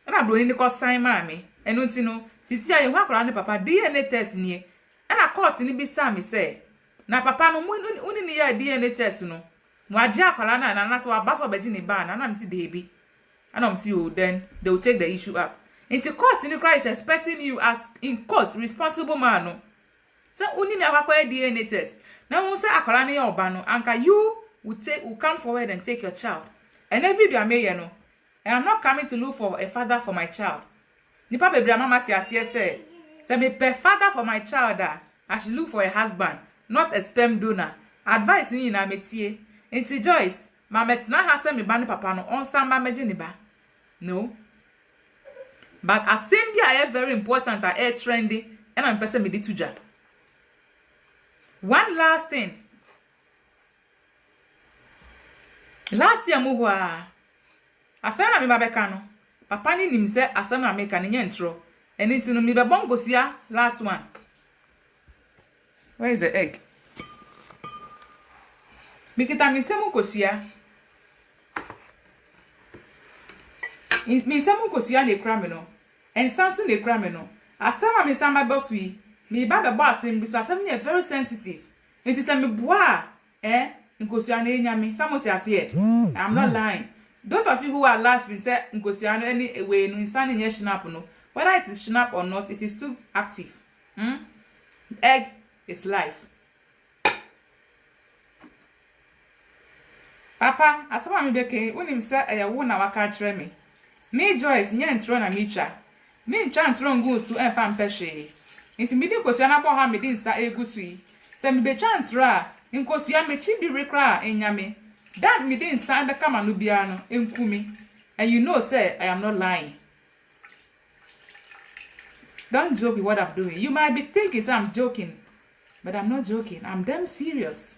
And I Bruni ni call sign mami. And unti no fisia ye kwala ni papa DNA test ni. And I court ni bisa me say. Na papa no uni ni ye DNA test no. Mwaja kwala na so abaso beji ni ba na me si baby. And I'm see you, then they will take the issue up. Into court, in the Christ is expecting you as in court responsible man. No? So only me acquire DNA test. Now we say akolani obano, anka you will come forward and take your child. And every video I may and I'm not coming to look for a father for my child. Nipa baby mama tia say me per father for my child I should look for a husband, not a sperm donor. Advice ni na metie. Into Joyce, mama tina ha say me bani papa no on samba meje ni ba. No. But assembly are very important are air trendy and I'm person me tuja. One last thing. Last year muwa asana me babeka no. Papa ni nim say asana me kan nye ntro. Eni tinu me be bongosia last one. Where is the egg? Mikita mi semu kosia. Me semu kosia ne kra me no. En sansu ne kra me no. Asama me samba bofui. Me baba boss him so asem ne very sensitive. Enti se me boa nkosia na enyame. Samoti ase I'm not lying. Those of you who are laughing say nkosia no any way no insane nye snap no. Whether it is snap or not, it is still active. Egg is life. Papa, asama me beke unim say eyawo na waka kire me. Me Joyce nye ntro na mitwa. Me ntwa ntro ngusu emfa mpehwe. Nti me di kosia na bo ha me di nsa egusu yi. Se me betwa ntro a nkosia me chi bi rekra enyame. That me di nsa be kama no bia no enkumi. And you know say I am not lying. Don't joke with what I'm doing. You might be thinking say I'm joking, but I'm not joking. I'm damn serious.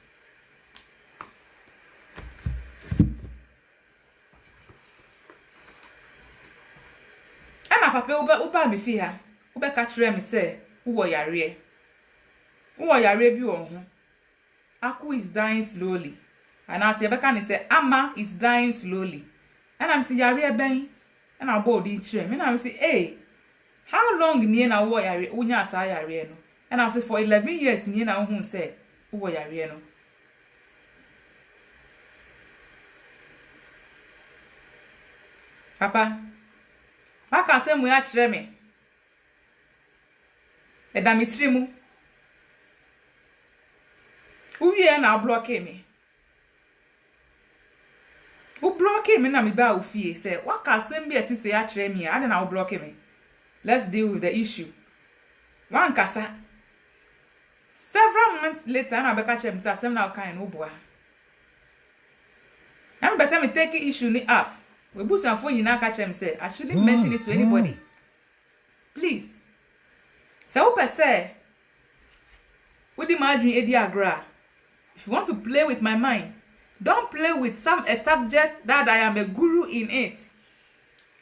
Papa uba me fi ha ube ka kire me say wo yare bi wo ho Aku is dying slowly and as you beka ni say Ama is dying slowly and I'm say yare ben and about di kire me na me say hey how long ni na wo yare unya asa yare no and I'm say for 11 years ni na hu say wo yare no Papa Maka se mu ya kire me. Edamitri mu. Who here now blocking me? Who blocking me na me ba ufie say what can send me to say actually me and now blocking me. Let's deal with the issue. One kasa. Several months later, I be catch me say some now kind oboa. I'm be say me take issue ni up. We put some phone na catch me say I shouldn't mention it to anybody. Please. So who say with the margin edi agra. If you want to play with my mind, don't play with a subject that I am a guru in it.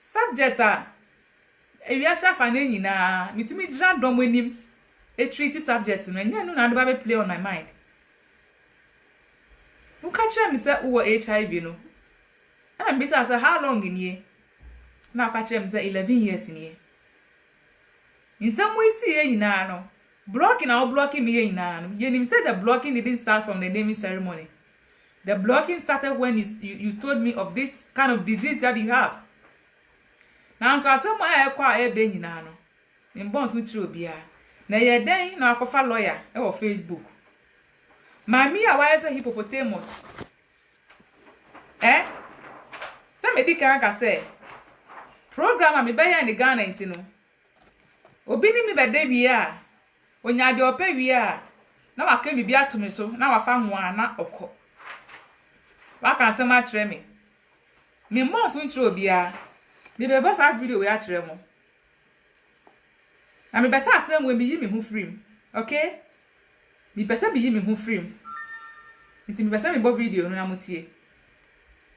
Subject if you are finding na me to me dran dom wenim a treaty subject no nya no na do play on my mind. Who catch me say who HIV no. And be say how long in here? Now catch me say 11 years in here. In some way see you no. Blocking or blocking me in you said the blocking didn't start from the naming ceremony. The blocking started when you told me of this kind of disease that you have. Now so somewhere I acquire a benny nano. In bonds with you be na ye den na akofa lawyer or Facebook. Mami a wise hippopotamus. Some can say program me buy in the Ghana intino. Obini me be dey onya de opa wi na waka bibi atome so na wafa ho ana okọ waka nsem a kire me mo so nkire obia me be boss video we a kire mo na me be sa asem we bi yi me hu free okay me be sa bi yi me hu free nti me be sa me bo video no na mutie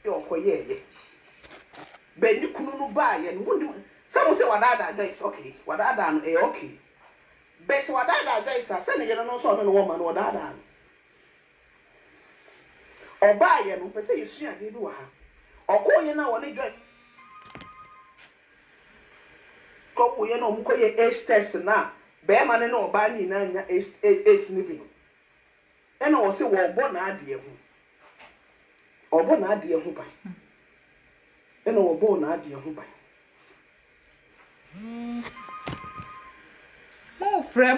yo koye be ni kunu no ba ye no woni some say wadada guys okay wadada no okay best wadada guys say ne no so no woman wadada oba ye no pese yesu ade do ha okoye na woni joy ko wo ye no mkoye age test na be ma ne no oba ni na nya age ni bi e na wo se wo obo na ade ho ba e na wo obo na ade ho ba mo frem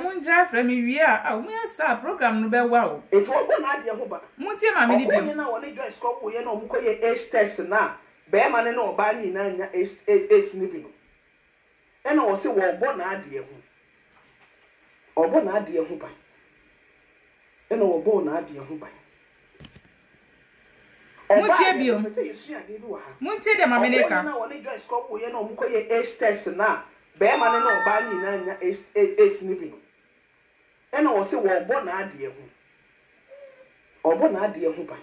mi wi a mo sa program no be wa o e to obo na ade ho ba mo tie ma me ni bi o na woni joy ko wo ye no mkoye age test na be ma ne no oba ni na nya age ni bi no e na wo se wo obo na ade ho ba e na wo obo na ade ho ba Muntie bio. Muntie de mameneka. Na woni joy ko wo ye no mkoye age test na be ma ne no oba ni na nya age ni bi no e na wo se wo obo na ade ho ba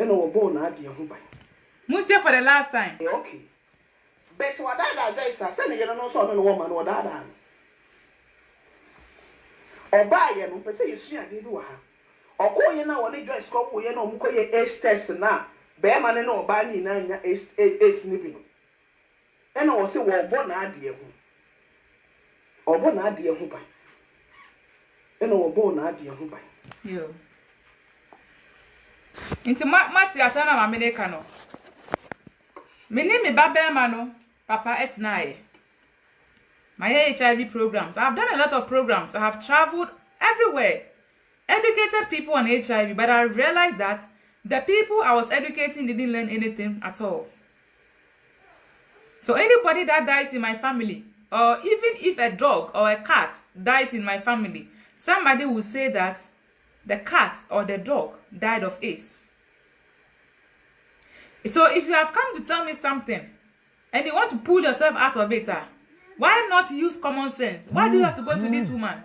e na wo obo na ade ho ba Muntie for the last time. Okay best wadada guys say ne ye no so no woman wadada oba ye no pese yesu ade do ha okoye na woni joy ko wo ye no mkoye age test na be ma ne no oba ni na nya age ni bi no e na wo se wo obo na ade ho ba e na wo obo na ade ho ba yo inti mati asana mameneka no me baba ma no papa etnaye my HIV programs. I've done a lot of programs. I have traveled everywhere, educated people on HIV, but I realized that the people I was educating didn't learn anything at all. So anybody that dies in my family, or even if a dog or a cat dies in my family, somebody will say that the cat or the dog died of AIDS. So if you have come to tell me something and you want to pull yourself out of it, why not use common sense? Why do you have to go to this woman?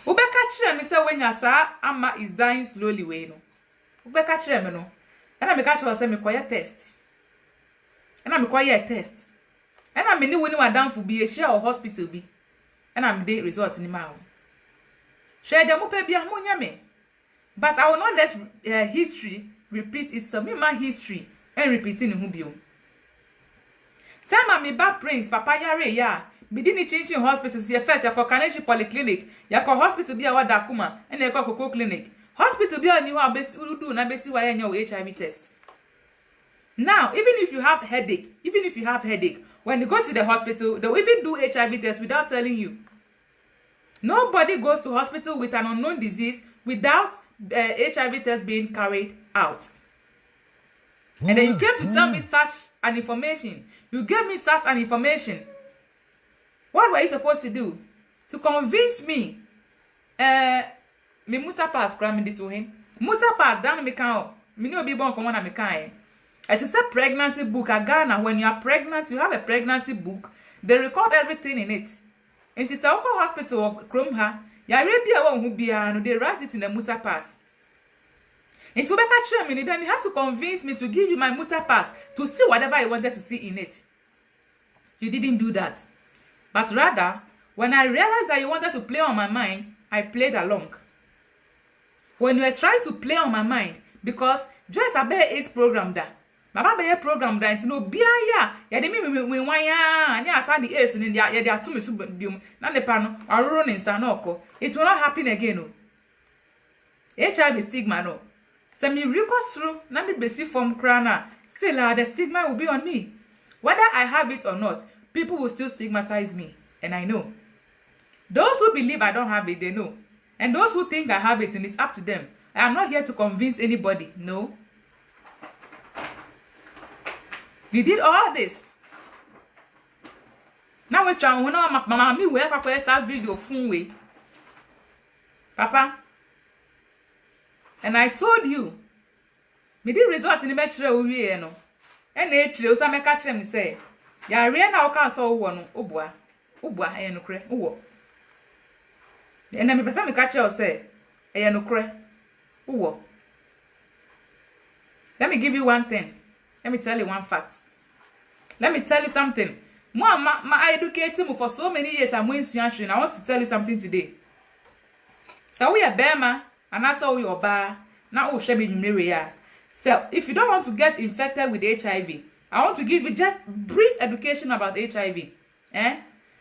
Ubeka chire me say when your sa ama is dying slowly we no. Ubeka chire me no. And me catch her say me koye test. And me koye test. And me ni woni wadam fu bi e share or hospital bi. And me dey result ni ma o. Share dem pe bia mo nya me. But I will not let history repeat itself. Me my history and repeating hu bi o. Time me back prince papa yare ya. Bidini Chinchin hospital see first yako Kaneshi polyclinic yako hospital bia wada kuma ene yako Koko clinic hospital bia ni wa besi udu na besi wa yenye HIV test. Now even if you have headache when you go to the hospital they will even do HIV test without telling you. Nobody goes to hospital with an unknown disease without HIV test being carried out. And then you came to tell me such an information. You gave me such an information. What were you supposed to do? To convince me. Me muta pass cramming to him. Muta pass down me can. Me no be born come on me can. It is a pregnancy book. A Ghana, when you are pregnant, you have a pregnancy book. They record everything in it. And it's a local hospital or Kromha. Ya Arabia one who be they write it in the muta pass. And to make a then you have to convince me to give you my muta pass to see whatever I wanted to see in it. You didn't do that. But rather, when I realized that you wanted to play on my mind, I played along. When you were trying to play on my mind, because Joyce Abe is programmed that. Baba be program that no bia ya de me wan ya anya asa the ace ni ya de ato me so biom na ne pa no aroro ne nsa na okọ. It will not happen again no. HIV stigma no. So me recourse through na me besi from krana. Still the stigma will be on me. Whether I have it or not, people will still stigmatize me, and I know. Those who believe I don't have it, they know. And those who think I have it, and it's up to them. I am not here to convince anybody. No. You did all this. Now we're trying. When mama me where papa that video phone way, Papa. And I told you, me did result in the metro we no. And nature also make catch me say, ya re na o ka so wo no obua e no kre wo. And me person me catch you say, e no kre wo. Let me give you one thing. Let me tell you one fact. Let me tell you something. I educated you for so many years. I'm going to I want to tell you something today. So we are Bema, and I saw your bar. Now we shall be in. So if you don't want to get infected with HIV, I want to give you just brief education about HIV.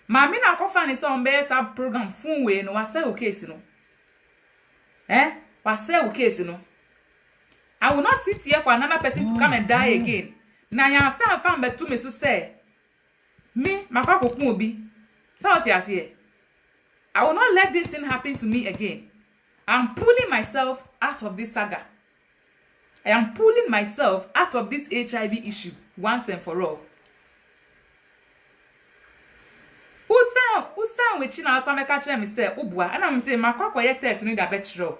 Mami na ko fa ni so mbe sa program fun we no wase o case no. Wase o case no. I will not sit here for another person to come and die again. Na ya san fa mbetu me so say me makwa kokun obi. So what you say? I will not let this thing happen to me again. I'm pulling myself out of this saga. I am pulling myself out of this HIV issue once and for all. Who sound with China some catch me say ubua and I'm saying makwa kwaye test ni da betro.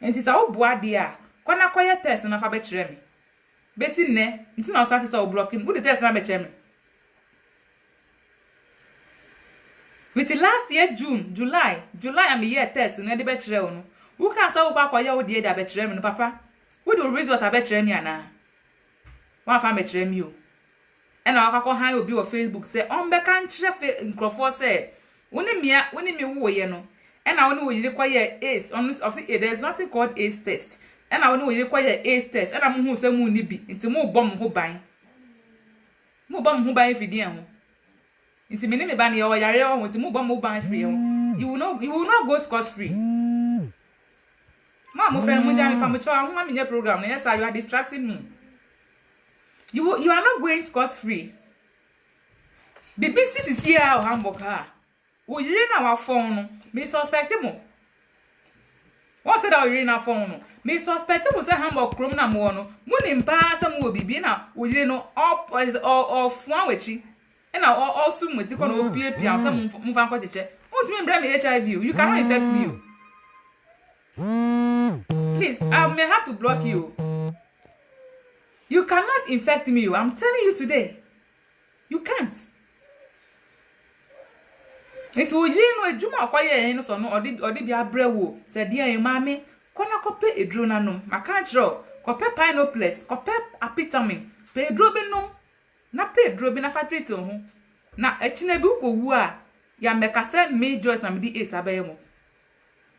And it is a ubua dia. Kwana kwaye test na fa betre me. Besi ne, nti na start say block him. Who the test na betre me? With the last year July am year test na de betre o no. Who can say ukwa kwaye o de da betre me no papa? Who do result betre me ana? One fa betre me o. And I can hang obi on Facebook say on be kan kire nkrofo say woni me wo ye no and I woni wo yire kwaye AIDS on there's nothing called AIDS test and I woni wo yire kwaye AIDS test and am hu say mu ni bi nti mu bom ho ban fidi en ho nti me ni me ban ye o yare o nti mu bom ho ban free ho you will not go scot free. Ma mo friend mo jam pa mo cho ho ma me program na yes you are distracting me. You are not going scot-free. The business is here or Hamburg. We in our phone. Me suspect him. What said our in our phone? Me suspect him say Hamburg chrome na mono. Moon pass some will be na. We know up or flan with you. And all soon with the corner of PAP some move on cottage. What's me bring me HIV? You cannot infect me. Please, I may have to block you. You cannot infect me. I'm telling you today. You can't. It will no ejuma kwaye no so no odi bia brewo said dear mama kona kope edro na no maka chro kope Pinoplex kope apitamin pe edro bi no na pe edro bi na factory to ho na echina bi ukowu a ya meka say me Joyce am di ace abayemo.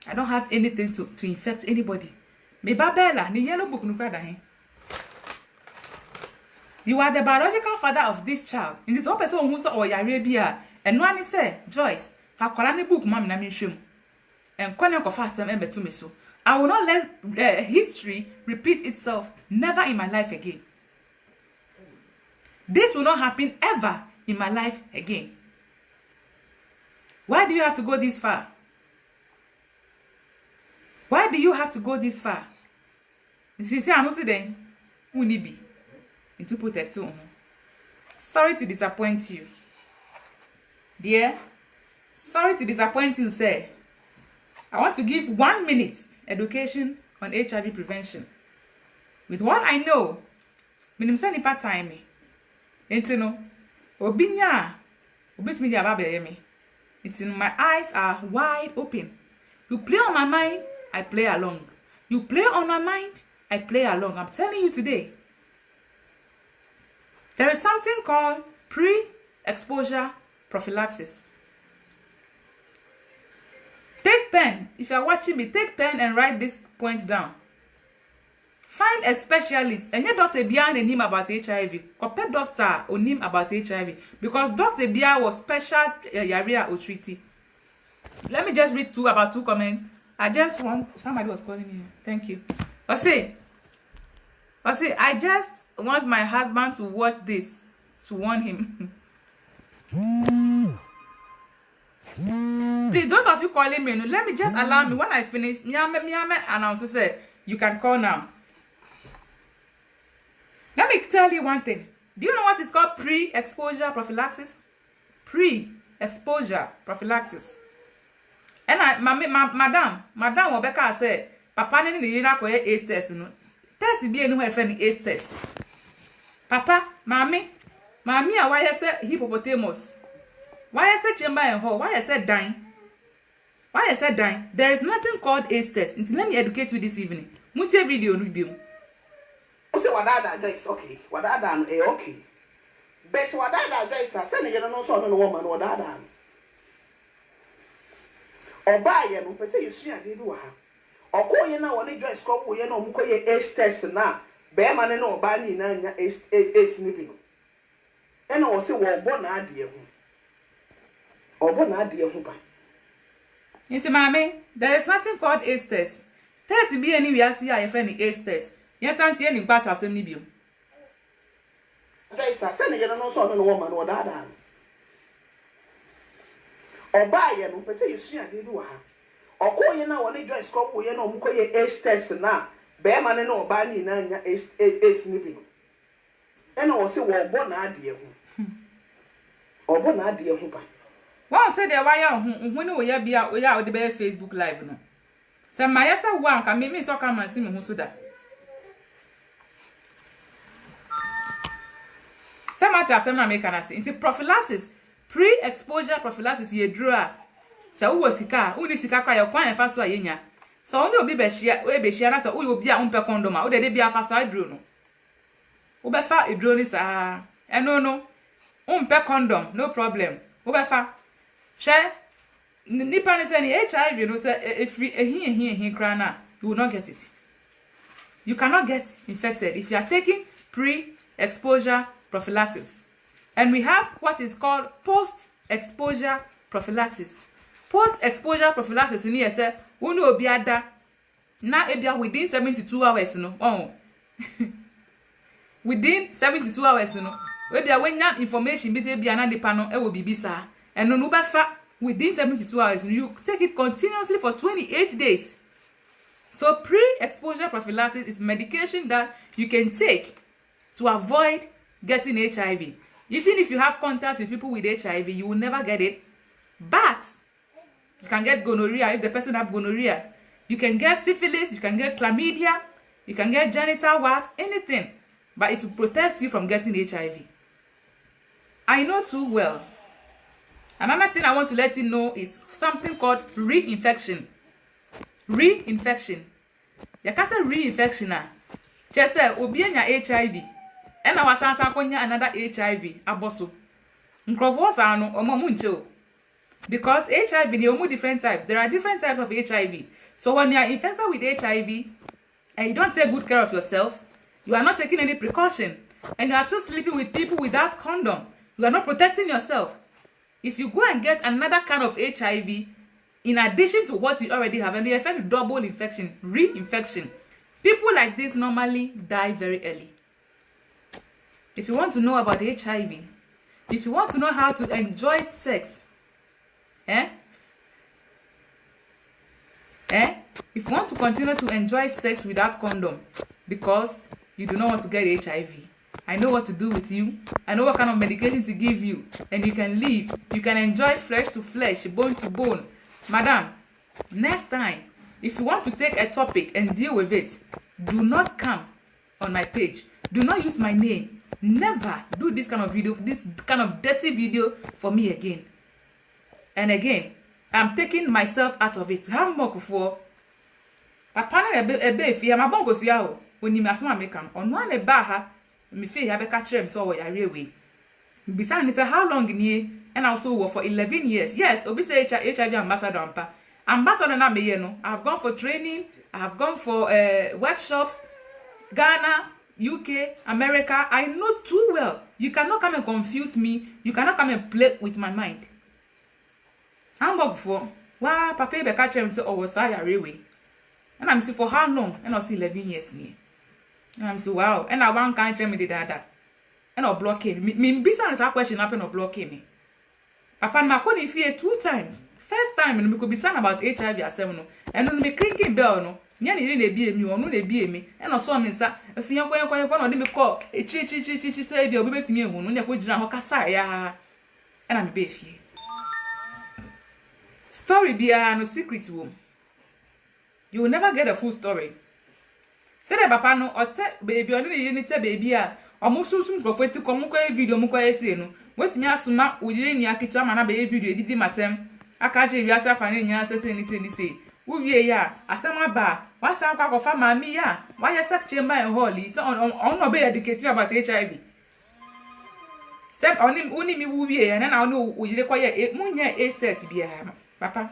I don't have anything to infect anybody. Me babela ni yellow book no kwada hen. You are the biological father of this child. In this person who saw or Arabia, and one is say, Joyce, for Korani book, Mammy Namishim, and Konya Kofas and Ember to me so. I will not let history repeat itself, never in my life again. This will not happen ever in my life again. Why do you have to go this far? Why do you have to go this far? You see, I'm not saying who be into protect you. Sorry to disappoint you, dear. Sorry to disappoint you, sir. I want to give 1 minute education on HIV prevention. With what I know, minim say nipa time me. Enti no, obinya, obis me dia ba be me. Enti my eyes are wide open. You play on my mind, I play along. You play on my mind, I play along. I'm telling you today. There is something called pre-exposure prophylaxis. Take pen. If you are watching me, take pen and write these points down. Find a specialist. And your Dr. Bia name about HIV. Compare doctor or name about HIV. Because Dr. Bia was special area or treaty. Let me just read about two comments. I just want, somebody was calling me. Thank you. I just want my husband to watch this to warn him. Please, those of you calling me, let me just allow me when I finish. Miyame announce to say you can call now. Let me tell you one thing. Do you know what is called pre-exposure prophylaxis? Pre-exposure prophylaxis. And madam Rebecca said, Papa ni na ko AIDS test no. Test be anywhere friend AIDS test. Papa, mommy a why say hippopotamus? Why I said chamber and hole? Why I said dying? Why I said dying? There is nothing called AIDS test. Let me educate you this evening. Muti video review. Say what that is okay. What that done okay. Best what that is say you no so no woman what that done. Oba ye no pese yesu ade du ha. Okoye na woni dress ko koye na omkoye AIDS test na be ma ne na oba ni na nya AIDS ni bi no. E na wo se wo bo na ade ho. Obo na ade ho ba. Yeti mama, there is nothing called AIDS test. Test be any we are see your friend AIDS test. Yes, auntie any pass asem ni bio. Guys, say na you no so no woman what that done. Oba ye no pese yesu ade du ha. Okoye na woni dress ko koye na omkoye AIDS test na be ma ne na oba ni na nya AIDS ni bi no. E na wo se wo bo na ade ho. Obo na ade ho ba. One say the wire when we be out the Facebook live no. Say my yes one can make me so come and see me who so that. Say my tell say make can say into prophylaxis, pre-exposure prophylaxis ye draw. Say who was sika, who ni sika kwa your kwan fa so ayenya. So only obi be share, we be share na say who obi a umpe condom a, who dey be afa sa draw no. Who be fa e draw ni sa. No. Umpe condom, no problem. Who be fa share nipa ni say ni HIV you know say if he cry now you will not get it. You cannot get infected if you are taking pre-exposure prophylaxis. And we have what is called post-exposure prophylaxis. Post-exposure prophylaxis ni say unu obi ada na ebia within 72 hours no. Oh. Within 72 hours no. We be when you information be say bia na nipa no e wo bibisa. And no within 72 hours, you take it continuously for 28 days. So pre-exposure prophylaxis is medication that you can take to avoid getting HIV. Even if you have contact with people with HIV, you will never get it. But you can get gonorrhea if the person have gonorrhea. You can get syphilis, you can get chlamydia, you can get genital wart, anything. But it will protect you from getting HIV. I know too well. Another thing I want to let you know is something called reinfection. Reinfection. You can say reinfection na. Just say obi anya HIV. And our sansa konya another HIV aboso. Nkrofo sa no omo munche. Because HIV is a different type. There are different types of HIV. So when you are infected with HIV and you don't take good care of yourself, you are not taking any precaution, and you are still sleeping with people without condom, you are not protecting yourself. If you go and get another kind of HIV, in addition to what you already have, and you have double infection, reinfection, people like this normally die very early. If you want to know about HIV, if you want to know how to enjoy sex, If you want to continue to enjoy sex without condom because you do not want to get HIV, I know what to do with you. I know what kind of medication to give you, and you can live. You can enjoy flesh to flesh, bone to bone. Madam, next time, if you want to take a topic and deal with it, do not come on my page. Do not use my name. Never do this kind of video, this kind of dirty video for me again. And again, I'm taking myself out of it. How much for? Apana ebe fi am abongo so ya o. Oni mi asema mekam. Ono an eba ha, mi fi ya be ka kire mi so wo yare we. Bisa ni say how long ni and also work for 11 years. Yes, obi say HIV ambassador ampa. Ambassador na me ye no. I have gone for training, I have gone for workshops, Ghana, UK, America. I know too well. You cannot come and confuse me. You cannot come and play with my mind. I'm back for wow, papa be catch him say oh was I railway. And I'm see for how long? And I see 11 years near. And I'm say wow. And I want can't tell me the data. And I block him. Me be some question happen or block me. Papa ma ko ni fear 2 times. First time me could be son about HIV asem no. And no me clinking bell no. Nya ni na bi emi onu na bi emi. And I saw me say so yankwa no de me call e chi say bi obi betumi ehunu nya ko gina ho kasa ya. And I'm be fie. Story behind no secret room. You will never get a full story. Say the papa no or baby on the tell baby a almost soon prophet come ko video mu ko ese no. Wetimi asuma ujire ni akitu ama na be video edidi matem. Aka je wiasa fa nya sese ni say. Uwie ya asama ba wasa kwa kofa mami ya. Why you sex chamber and holy so on no be educated about HIV. Sem onim uni mi uwie ya na no ujire ko ye munya test bia papa.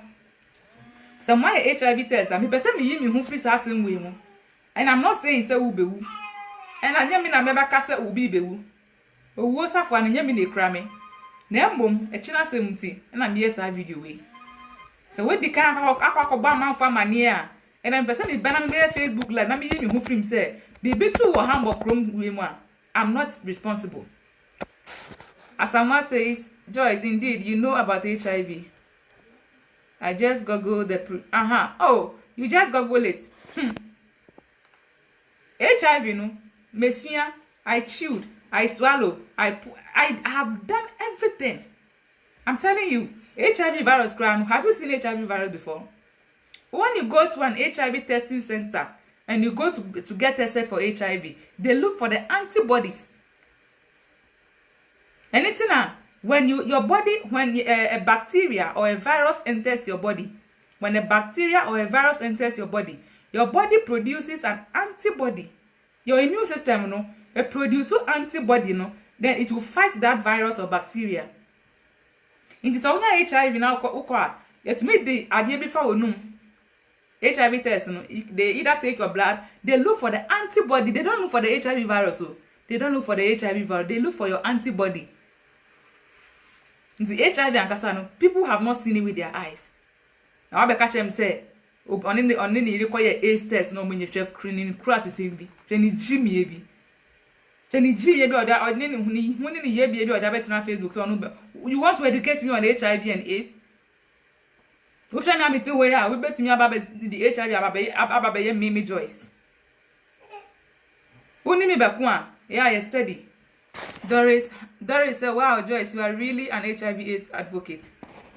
So my HIV test, I mean, person me who free assassin we mu. And I'm not saying say ubewu. And I nyame na meba ka say ubi bewu. Owo safo an nyame na ekra me. Na embom e china semuti na me yes video we. So we di kan akwa ba man fa mane a. And I'm person be na me Facebook live na me who free say, "Baby too wo Hamburg chrome we mu a. I'm not responsible." As someone says, Joyce, indeed, you know about HIV. I just googled the oh, you just googled it. HIV, no, Messia. I chewed, I swallowed, I have done everything. I'm telling you, HIV virus crown. Have you seen HIV virus before? When you go to an HIV testing center and you go to get tested for HIV, they look for the antibodies. Anything when your body, when a bacteria or a virus enters your body, when a bacteria or a virus enters your body produces an antibody. Your immune system, no, it produces antibody, no, then it will fight that virus or bacteria. In this own HIV now, it made the idea before HIV test, no, they either take your blood, they look for the antibody. They don't look for the HIV virus, so they don't look for the HIV virus. They look for your antibody. The HIV and Kasano, people have not seen it with their eyes. Now I catch them say, on the require AIDS test, no when you check cleaning cross is in the Jimmy ebi. Then Jimmy or that or when in year baby or that on Facebook. So you want to educate me on HIV and AIDS? Who shall I be to where I will bet me about the HIV Mimi Joyce? Who need me back one? Yeah, you steady. Doris said, wow, Joyce, you are really an HIV/AIDS advocate.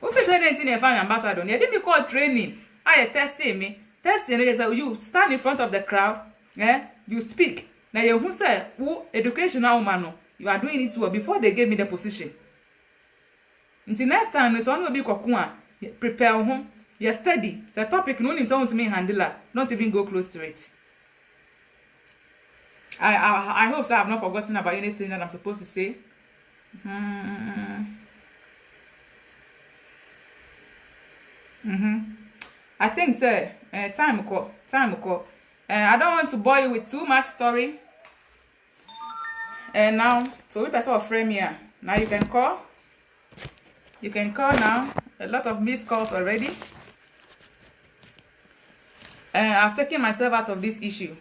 Who said anything if I'm ambassador? You didn't call training. I testing me. Testing is you stand in front of the crowd, you speak. Now you who say who educational man, you are doing it well before they gave me the position. Until next time, it's only be kokua. Prepare home. You study. The topic no need someone to me handler. Not even go close to it. I hope so I have not forgotten about anything that I'm supposed to say. I think, sir, time call. I don't want to bore you with too much story. And now, so we person frame here. Now you can call. You can call now. A lot of missed calls already. I've taken myself out of this issue.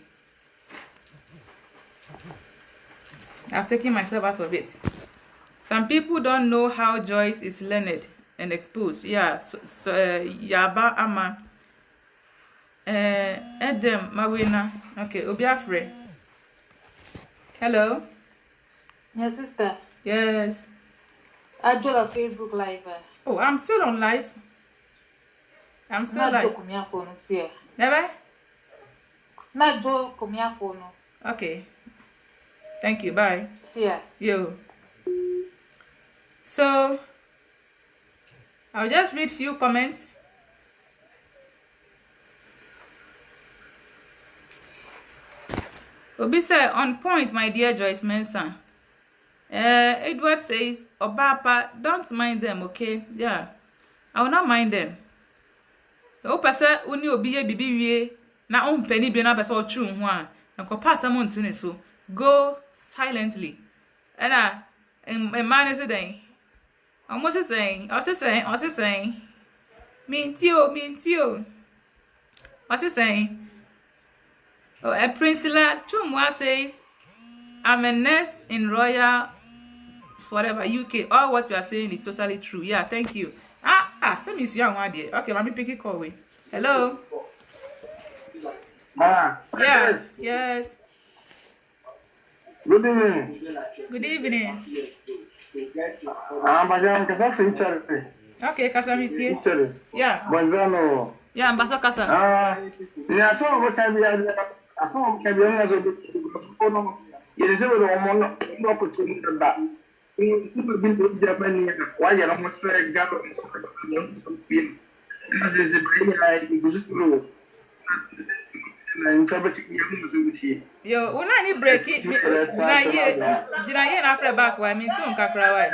I've taken myself out of it. Some people don't know how Joyce is learned and exposed. Yeah, so Yaba Ama. Edem Mawina. Okay, Obiafre. Hello. Yes, sister. Yes. I joined a Facebook Live. Oh, I'm still on live. I'm still live. Never? Not Joe Comiaco. Okay. Thank you. Bye. See ya. Yo. So, I'll just read few comments. Obi said, on point, my dear Joyce Mensah. Edward says, Obapa, don't mind them, okay? Yeah, I will not mind them. The opasa uni obi bibi na penny be na besa true one and pass someone to so go silently. And a man is a day. Almost saying, also saying, me too. What's he saying? Oh, a Princella Chumwa says, I'm a nurse in Royal forever UK. All what you are saying is totally true. Yeah, thank you. Send me young one there. Okay, let me pick it call away. Hello. Yeah. Yes. Good evening. Good evening. Madam Kasa Finchari. Okay, Kasa is here. Yeah. Buongiorno. Yeah, Ambassador Kasa. Yeah, so what time we are? I saw can be on as a bit. It is a little opportunity that. People been to Japan. Why you are not very gathering? This is a very just grow. Yo, when I need break it, did I hear after back? Why I mean, soon Kakra.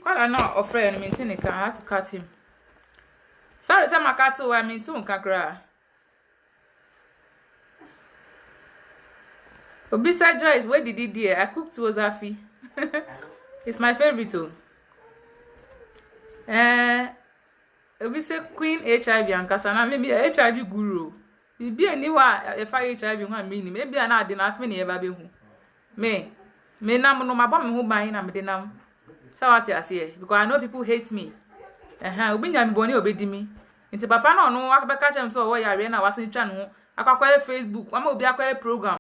Quite a not of friend, mean, I had to cut him. Sorry, some Makato, I mean, soon Kakra. But besides Joyce, where did he dear? I cooked to Ozafi. It's my favorite too. We say Queen HIV and Kasana, maybe a HIV guru. Be anywhere if I HIV one meaning, maybe I not enough many ever be who. Me no my bomb who buying am de nam. So what I say, because I know people hate me. Obi nyam boni obedi mi. Nti papa no akaba catch am so wo ya we na wase twa no akakwa Facebook, am obi akwa program.